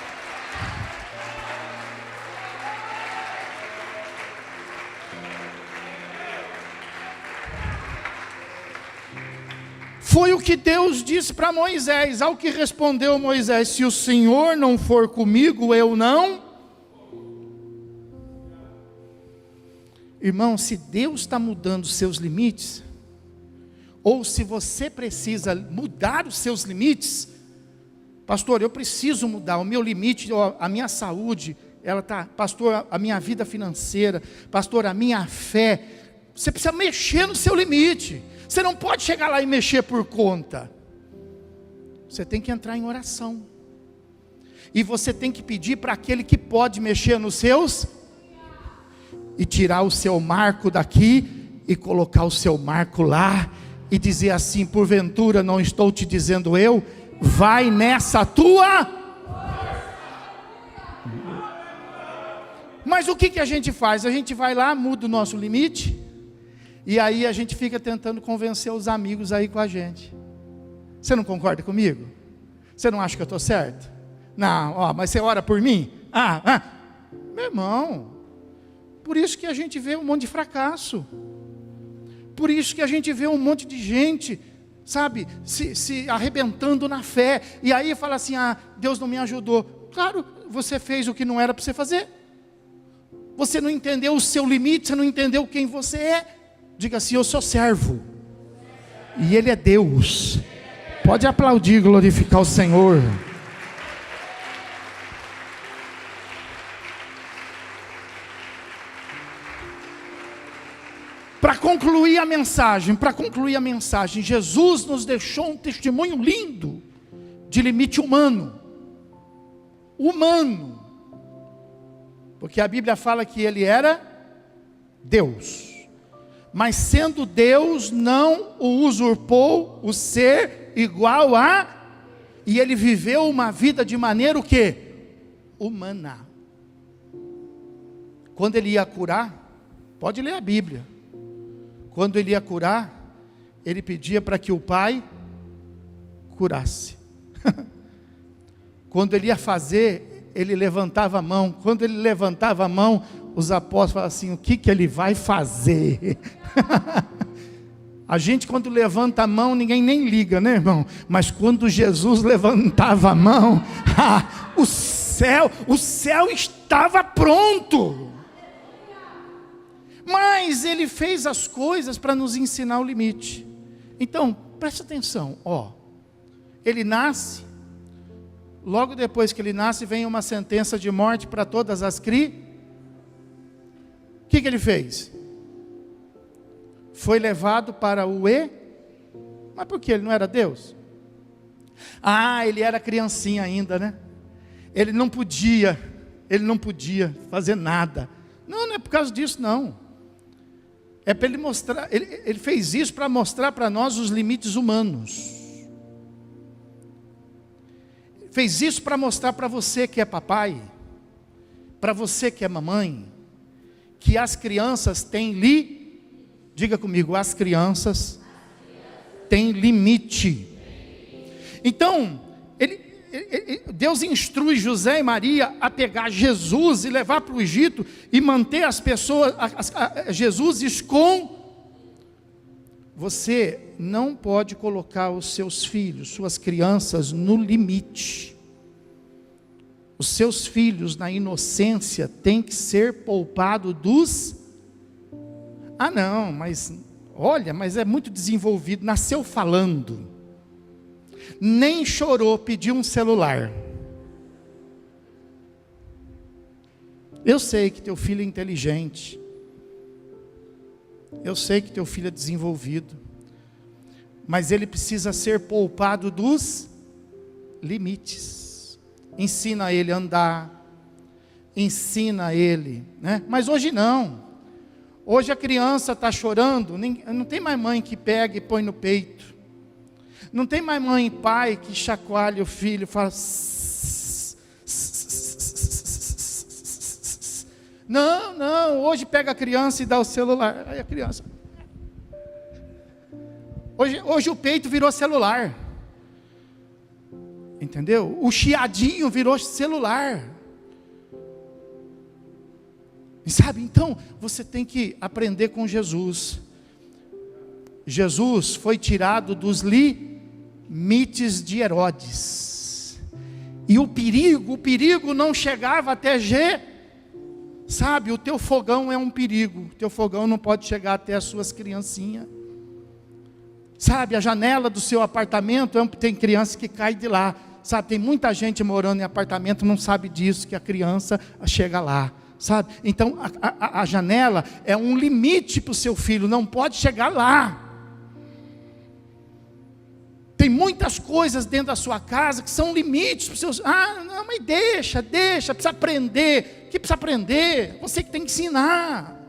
Foi o que Deus disse para Moisés, ao que respondeu Moisés: se o Senhor não for comigo, eu não. Irmão, se Deus está mudando os seus limites, ou se você precisa mudar os seus limites, pastor, eu preciso mudar o meu limite, a minha saúde, ela está, pastor, a minha vida financeira, pastor, a minha fé, você precisa mexer no seu limite. Você não pode chegar lá e mexer por conta. Você tem que entrar em oração, e você tem que pedir para aquele que pode mexer nos seus, e tirar o seu marco daqui, e colocar o seu marco lá, e dizer assim: porventura não estou te dizendo eu, vai nessa tua. Mas o que a gente faz? A gente vai lá, muda o nosso limite, e aí a gente fica tentando convencer os amigos aí com a gente. Você não concorda comigo? Você não acha que eu estou certo? Não, mas você ora por mim? Meu irmão, por isso que a gente vê um monte de fracasso. Por isso que a gente vê um monte de gente, sabe, se arrebentando na fé. E aí fala assim: Deus não me ajudou. Claro, você fez o que não era para você fazer. Você não entendeu o seu limite, você não entendeu quem você é. Diga assim: eu sou servo, e Ele é Deus. Pode aplaudir, glorificar o Senhor. Para concluir a mensagem, Jesus nos deixou um testemunho lindo de limite humano, porque a Bíblia fala que Ele era Deus, mas sendo Deus, não o usurpou o ser igual a, e Ele viveu uma vida de maneira o quê? Humana. Quando Ele ia curar, pode ler a Bíblia, quando Ele ia curar, Ele pedia para que o Pai curasse. Quando Ele ia fazer, Ele levantava a mão. Quando Ele levantava a mão, os apóstolos falavam assim: o que Ele vai fazer? A gente quando levanta a mão, ninguém nem liga, né, irmão? Mas quando Jesus levantava a mão, o céu estava pronto. Mas ele fez as coisas para nos ensinar o limite. Então, preste atenção, ele nasce, logo depois que ele nasce, vem uma sentença de morte para todas as crianças. O que ele fez? Foi levado para mas por que? Ele não era Deus? Ele era criancinha ainda, né? Ele não podia fazer nada. Não é por causa disso, não. É para ele mostrar, ele fez isso para mostrar para nós os limites humanos. Fez isso para mostrar para você que é papai, para você que é mamãe, que as crianças têm diga comigo, as crianças têm limite. Então, Deus instrui José e Maria a pegar Jesus e levar para o Egito e manter as pessoas, Jesus com. Você não pode colocar os seus filhos, suas crianças no limite. Os seus filhos na inocência têm que ser poupados dos. Não, mas olha, mas é muito desenvolvido, nasceu falando, nem chorou, pediu um celular. Eu sei que teu filho é inteligente, eu sei que teu filho é desenvolvido, mas ele precisa ser poupado dos limites. Ensina ele a andar, ensina ele, né? Mas hoje não. Hoje a criança está chorando, não tem mais mãe que pega e põe no peito. Não tem mais mãe e pai que chacoalha o filho e fala. Não, hoje pega a criança e dá o celular. Aí a criança. Hoje o peito virou celular. Entendeu? O chiadinho virou celular. E sabe, então, você tem que aprender com Jesus. Jesus foi tirado dos limites de Herodes. E o perigo não chegava até sabe, o teu fogão é um perigo. O teu fogão não pode chegar até as suas criancinhas. Sabe, a janela do seu apartamento, tem criança que cai de lá. Sabe, tem muita gente morando em apartamento, não sabe disso, que a criança chega lá. Sabe, então a janela é um limite para o seu filho, não pode chegar lá. Tem muitas coisas dentro da sua casa que são limites para os seus. Não, mas deixa, precisa aprender. O que precisa aprender? Você que tem que ensinar.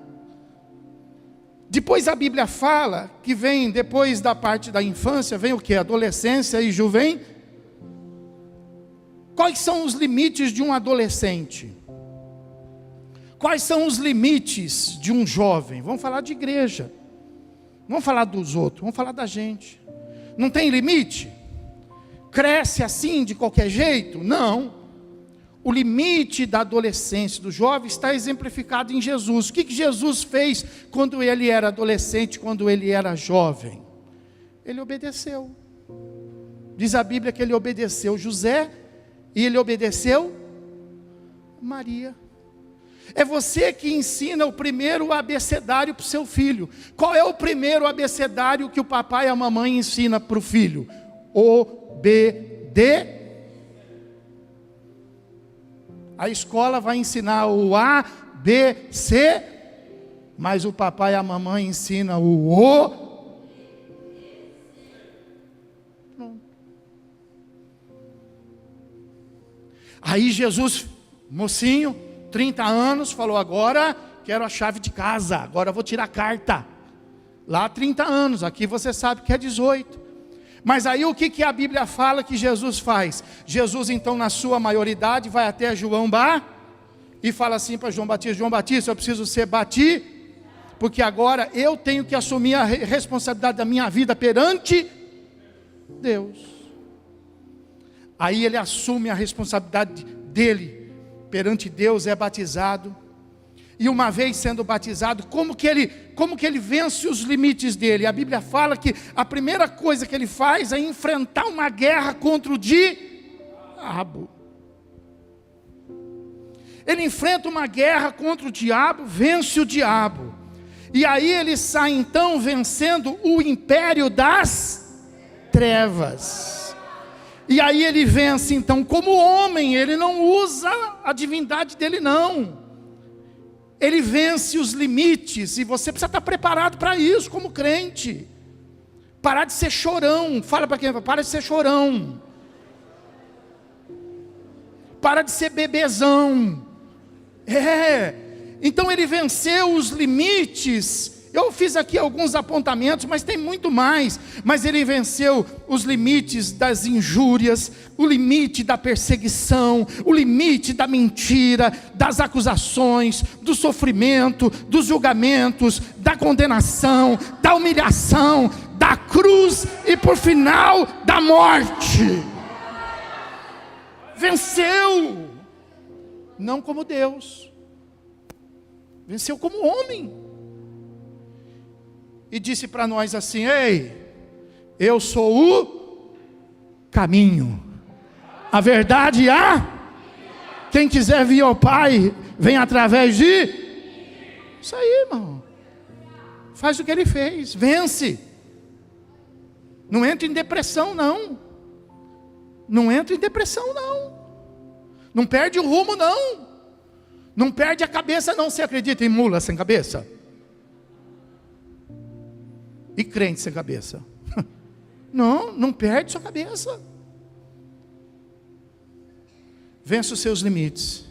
Depois a Bíblia fala que vem, depois da parte da infância, vem o que? Adolescência e juventude. Quais são os limites de um adolescente? Quais são os limites de um jovem? Vamos falar de igreja. Vamos falar dos outros, vamos falar da gente. Não tem limite? Cresce assim de qualquer jeito? Não. O limite da adolescência, do jovem, está exemplificado em Jesus. O que Jesus fez quando ele era adolescente, quando ele era jovem? Ele obedeceu. Diz a Bíblia que ele obedeceu José e ele obedeceu Maria. É você que ensina o primeiro abecedário para o seu filho. Qual é o primeiro abecedário que o papai e a mamãe ensina para o filho? A escola vai ensinar o A, B, C, mas o papai e a mamãe ensinam o O. Aí Jesus, mocinho, 30 anos, falou: agora quero a chave de casa, agora vou tirar a carta. Lá 30 anos, aqui você sabe que é 18. Mas aí o que a Bíblia fala que Jesus faz? Jesus então na sua maioridade vai até João e fala assim para João Batista, eu preciso ser batido, porque agora eu tenho que assumir a responsabilidade da minha vida perante Deus. Aí ele assume a responsabilidade dele perante Deus, é batizado. E uma vez sendo batizado, como que ele vence os limites dele? A Bíblia fala que a primeira coisa que ele faz é enfrentar uma guerra contra o diabo. Ele enfrenta uma guerra contra o diabo, vence o diabo. E aí ele sai então vencendo o império das trevas. E aí ele vence então como homem, ele não usa a divindade dele não. Ele vence os limites, e você precisa estar preparado para isso como crente. Parar de ser chorão. Fala para quem? Para de ser chorão. Para de ser bebezão. Então ele venceu os limites. Eu fiz aqui alguns apontamentos, mas tem muito mais. Mas ele venceu os limites das injúrias, o limite da perseguição, o limite da mentira, das acusações, do sofrimento, dos julgamentos, da condenação, da humilhação, da cruz e por final da morte. Venceu, não como Deus, venceu como homem. E disse para nós assim: ei, eu sou o caminho, a verdade e a... Quem quiser vir ao Pai, vem através de... Isso aí, irmão. Faz o que ele fez, vence. Não entra em depressão não. Não entra em depressão não. Não perde o rumo não. Não perde a cabeça não. Você acredita em mula sem cabeça? E crente sem cabeça? Não perde sua cabeça. Vence os seus limites.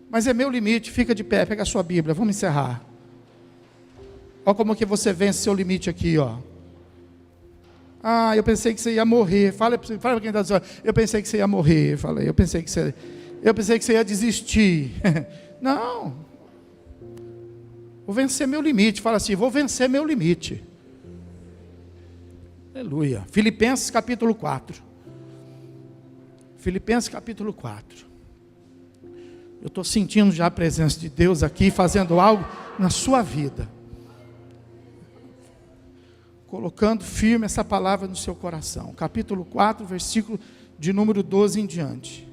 Mas é meu limite, fica de pé, pega a sua Bíblia, vamos encerrar. Olha como que você vence seu limite aqui, ó. Ah, eu pensei que você ia morrer. Fala para quem está dizendo, eu pensei que você ia morrer. Falei, eu pensei que você ia desistir. Não. Vou vencer meu limite. Fala assim, vou vencer meu limite. Aleluia. Filipenses capítulo 4. Filipenses capítulo 4. Eu estou sentindo já a presença de Deus aqui, fazendo algo na sua vida. Colocando firme essa palavra no seu coração. Capítulo 4, versículo de número 12 em diante.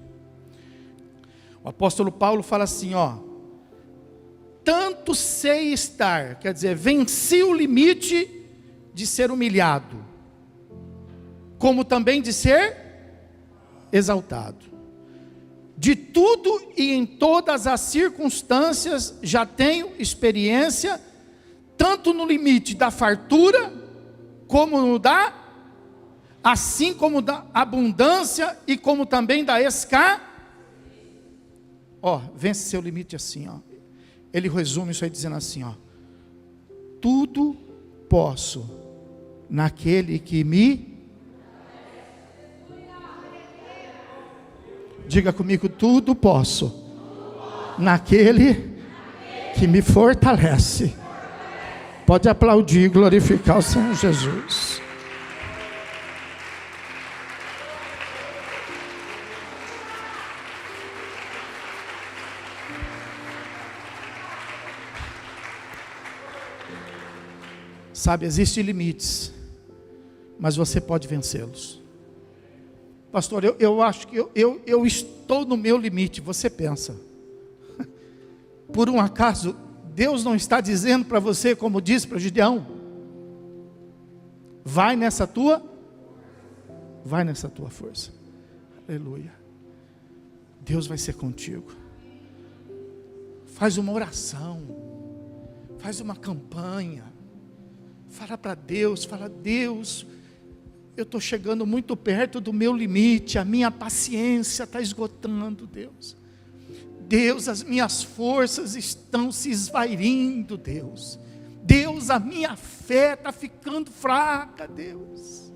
O apóstolo Paulo fala assim, ó. Tanto sei estar, quer dizer, venci o limite de ser humilhado, como também de ser exaltado. De tudo e em todas as circunstâncias já tenho experiência, tanto no limite da fartura, como no da, assim como da abundância e como também da escassez. Ó, vence seu limite assim, ó. Ele resume isso aí dizendo assim, ó. Tudo posso naquele que me... Diga comigo, tudo posso naquele que me fortalece. Pode aplaudir e glorificar o Senhor Jesus. Sabe, existem limites, mas você pode vencê-los. Pastor, eu acho que eu estou no meu limite. Você pensa, por um acaso, Deus não está dizendo para você, como disse para Gideão, vai nessa tua força. Aleluia. Deus vai ser contigo. Faz uma oração, faz uma campanha, fala para Deus, fala, Deus, eu estou chegando muito perto do meu limite, a minha paciência está esgotando, Deus. Deus, as minhas forças estão se esvairindo, Deus. Deus, a minha fé está ficando fraca, Deus.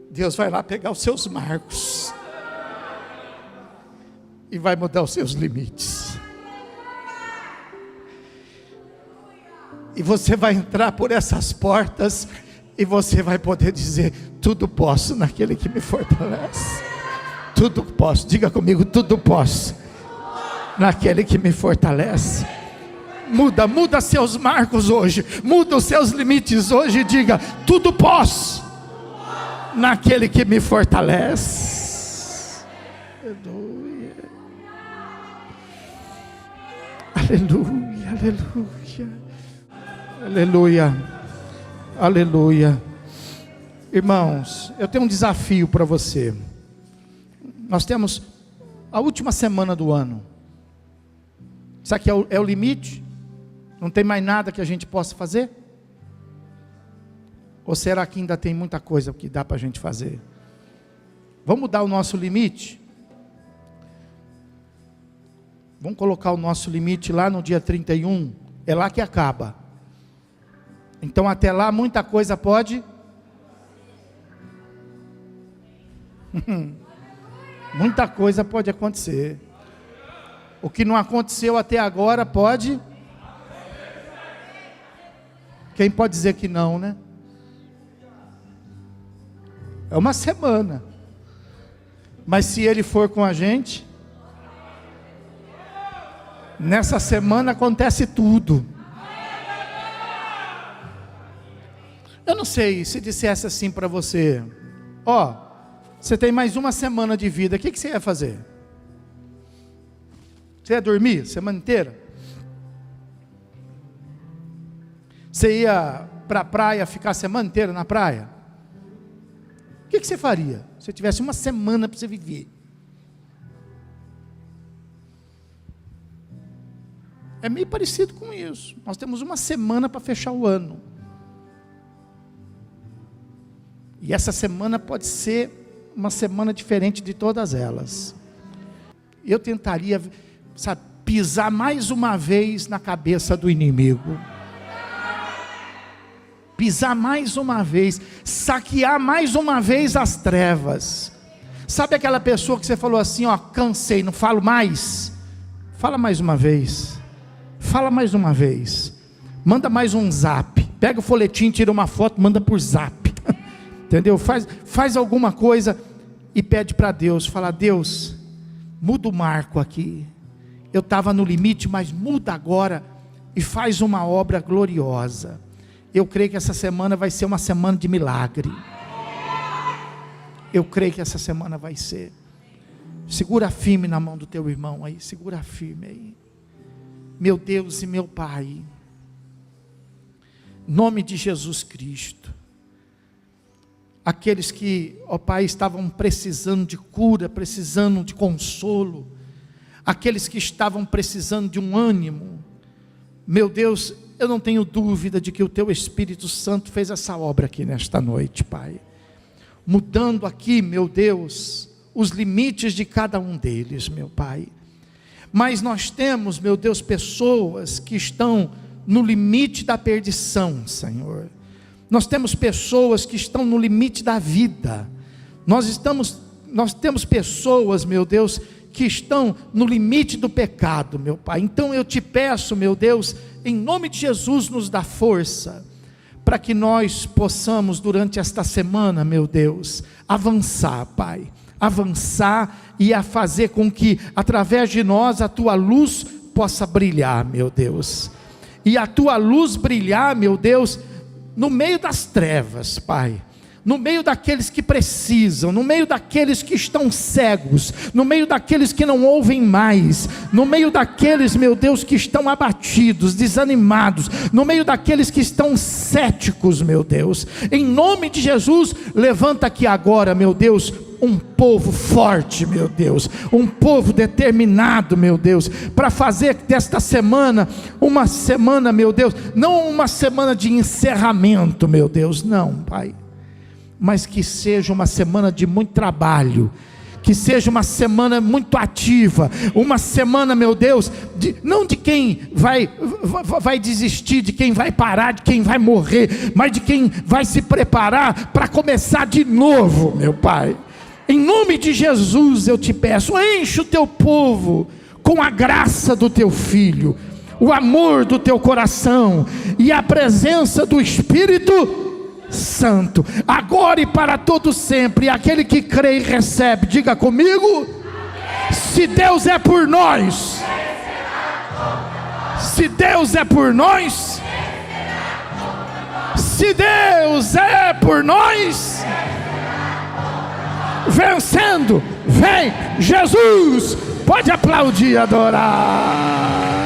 Deus vai lá pegar os seus marcos e vai mudar os seus limites. E você vai entrar por essas portas e você vai poder dizer, tudo posso naquele que me fortalece. Tudo posso, diga comigo, tudo posso naquele que me fortalece. Muda seus marcos hoje, muda os seus limites hoje e diga: tudo posso naquele que me fortalece. Aleluia, aleluia, aleluia, aleluia. Irmãos, eu tenho um desafio para você. Nós temos a última semana do ano. Isso aqui é o limite? Não tem mais nada que a gente possa fazer? Ou será que ainda tem muita coisa que dá para a gente fazer? Vamos mudar o nosso limite? Vamos colocar o nosso limite lá no dia 31, é lá que acaba. Então até lá muita coisa pode... muita coisa pode acontecer. O que não aconteceu até agora pode... Quem pode dizer que não, né? É uma semana. Mas se Ele for com a gente, nessa semana acontece tudo. Eu não sei, se dissesse assim para você: ó, você tem mais uma semana de vida, o que você ia fazer? Você ia dormir a semana inteira? Você ia para a praia, ficar a semana inteira na praia? O que você faria se você tivesse uma semana para você viver? É meio parecido com isso. Nós temos uma semana para fechar o ano. E essa semana pode ser uma semana diferente de todas elas. Eu tentaria, sabe, pisar mais uma vez na cabeça do inimigo. Pisar mais uma vez, saquear mais uma vez as trevas. Sabe aquela pessoa que você falou assim: ó, cansei, não falo mais? Fala mais uma vez. Fala mais uma vez. Manda mais um zap. Pega o folhetim, tira uma foto, manda por zap. Entendeu? Faz alguma coisa e pede para Deus. Fala: Deus, muda o marco aqui. Eu estava no limite, mas muda agora e faz uma obra gloriosa. Eu creio que essa semana vai ser uma semana de milagre. Eu creio que essa semana vai ser. Segura firme na mão do teu irmão aí. Segura firme aí. Meu Deus e meu Pai, em nome de Jesus Cristo, aqueles que, ó Pai, estavam precisando de cura, precisando de consolo, aqueles que estavam precisando de um ânimo, meu Deus, eu não tenho dúvida de que o Teu Espírito Santo fez essa obra aqui nesta noite, Pai, mudando aqui, meu Deus, os limites de cada um deles, meu Pai. Mas nós temos, meu Deus, pessoas que estão no limite da perdição, Senhor. Nós temos pessoas que estão no limite da vida. Nós temos pessoas, meu Deus, que estão no limite do pecado, meu Pai. Então eu te peço, meu Deus, em nome de Jesus, nos dá força, para que nós possamos durante esta semana, meu Deus, avançar, Pai. Avançar e a fazer com que através de nós a Tua luz possa brilhar, meu Deus. E a Tua luz brilhar, meu Deus, no meio das trevas, Pai. No meio daqueles que precisam, no meio daqueles que estão cegos, no meio daqueles que não ouvem mais, no meio daqueles, meu Deus, que estão abatidos, desanimados, no meio daqueles que estão céticos, meu Deus, em nome de Jesus, levanta aqui agora, meu Deus, um povo forte, meu Deus, um povo determinado, meu Deus, para fazer desta semana uma semana, meu Deus, não uma semana de encerramento, meu Deus, não, Pai, mas que seja uma semana de muito trabalho, que seja uma semana muito ativa, uma semana, meu Deus, não de quem vai desistir, de quem vai parar, de quem vai morrer, mas de quem vai se preparar para começar de novo, meu Pai. Em nome de Jesus eu te peço, enche o teu povo com a graça do teu Filho, o amor do teu coração e a presença do Espírito Santo, agora e para todo sempre. E aquele que crê e recebe, diga comigo: Se Deus é por nós, se Deus é por nós, se Deus é por nós, vencendo, vem Jesus. Pode aplaudir e adorar.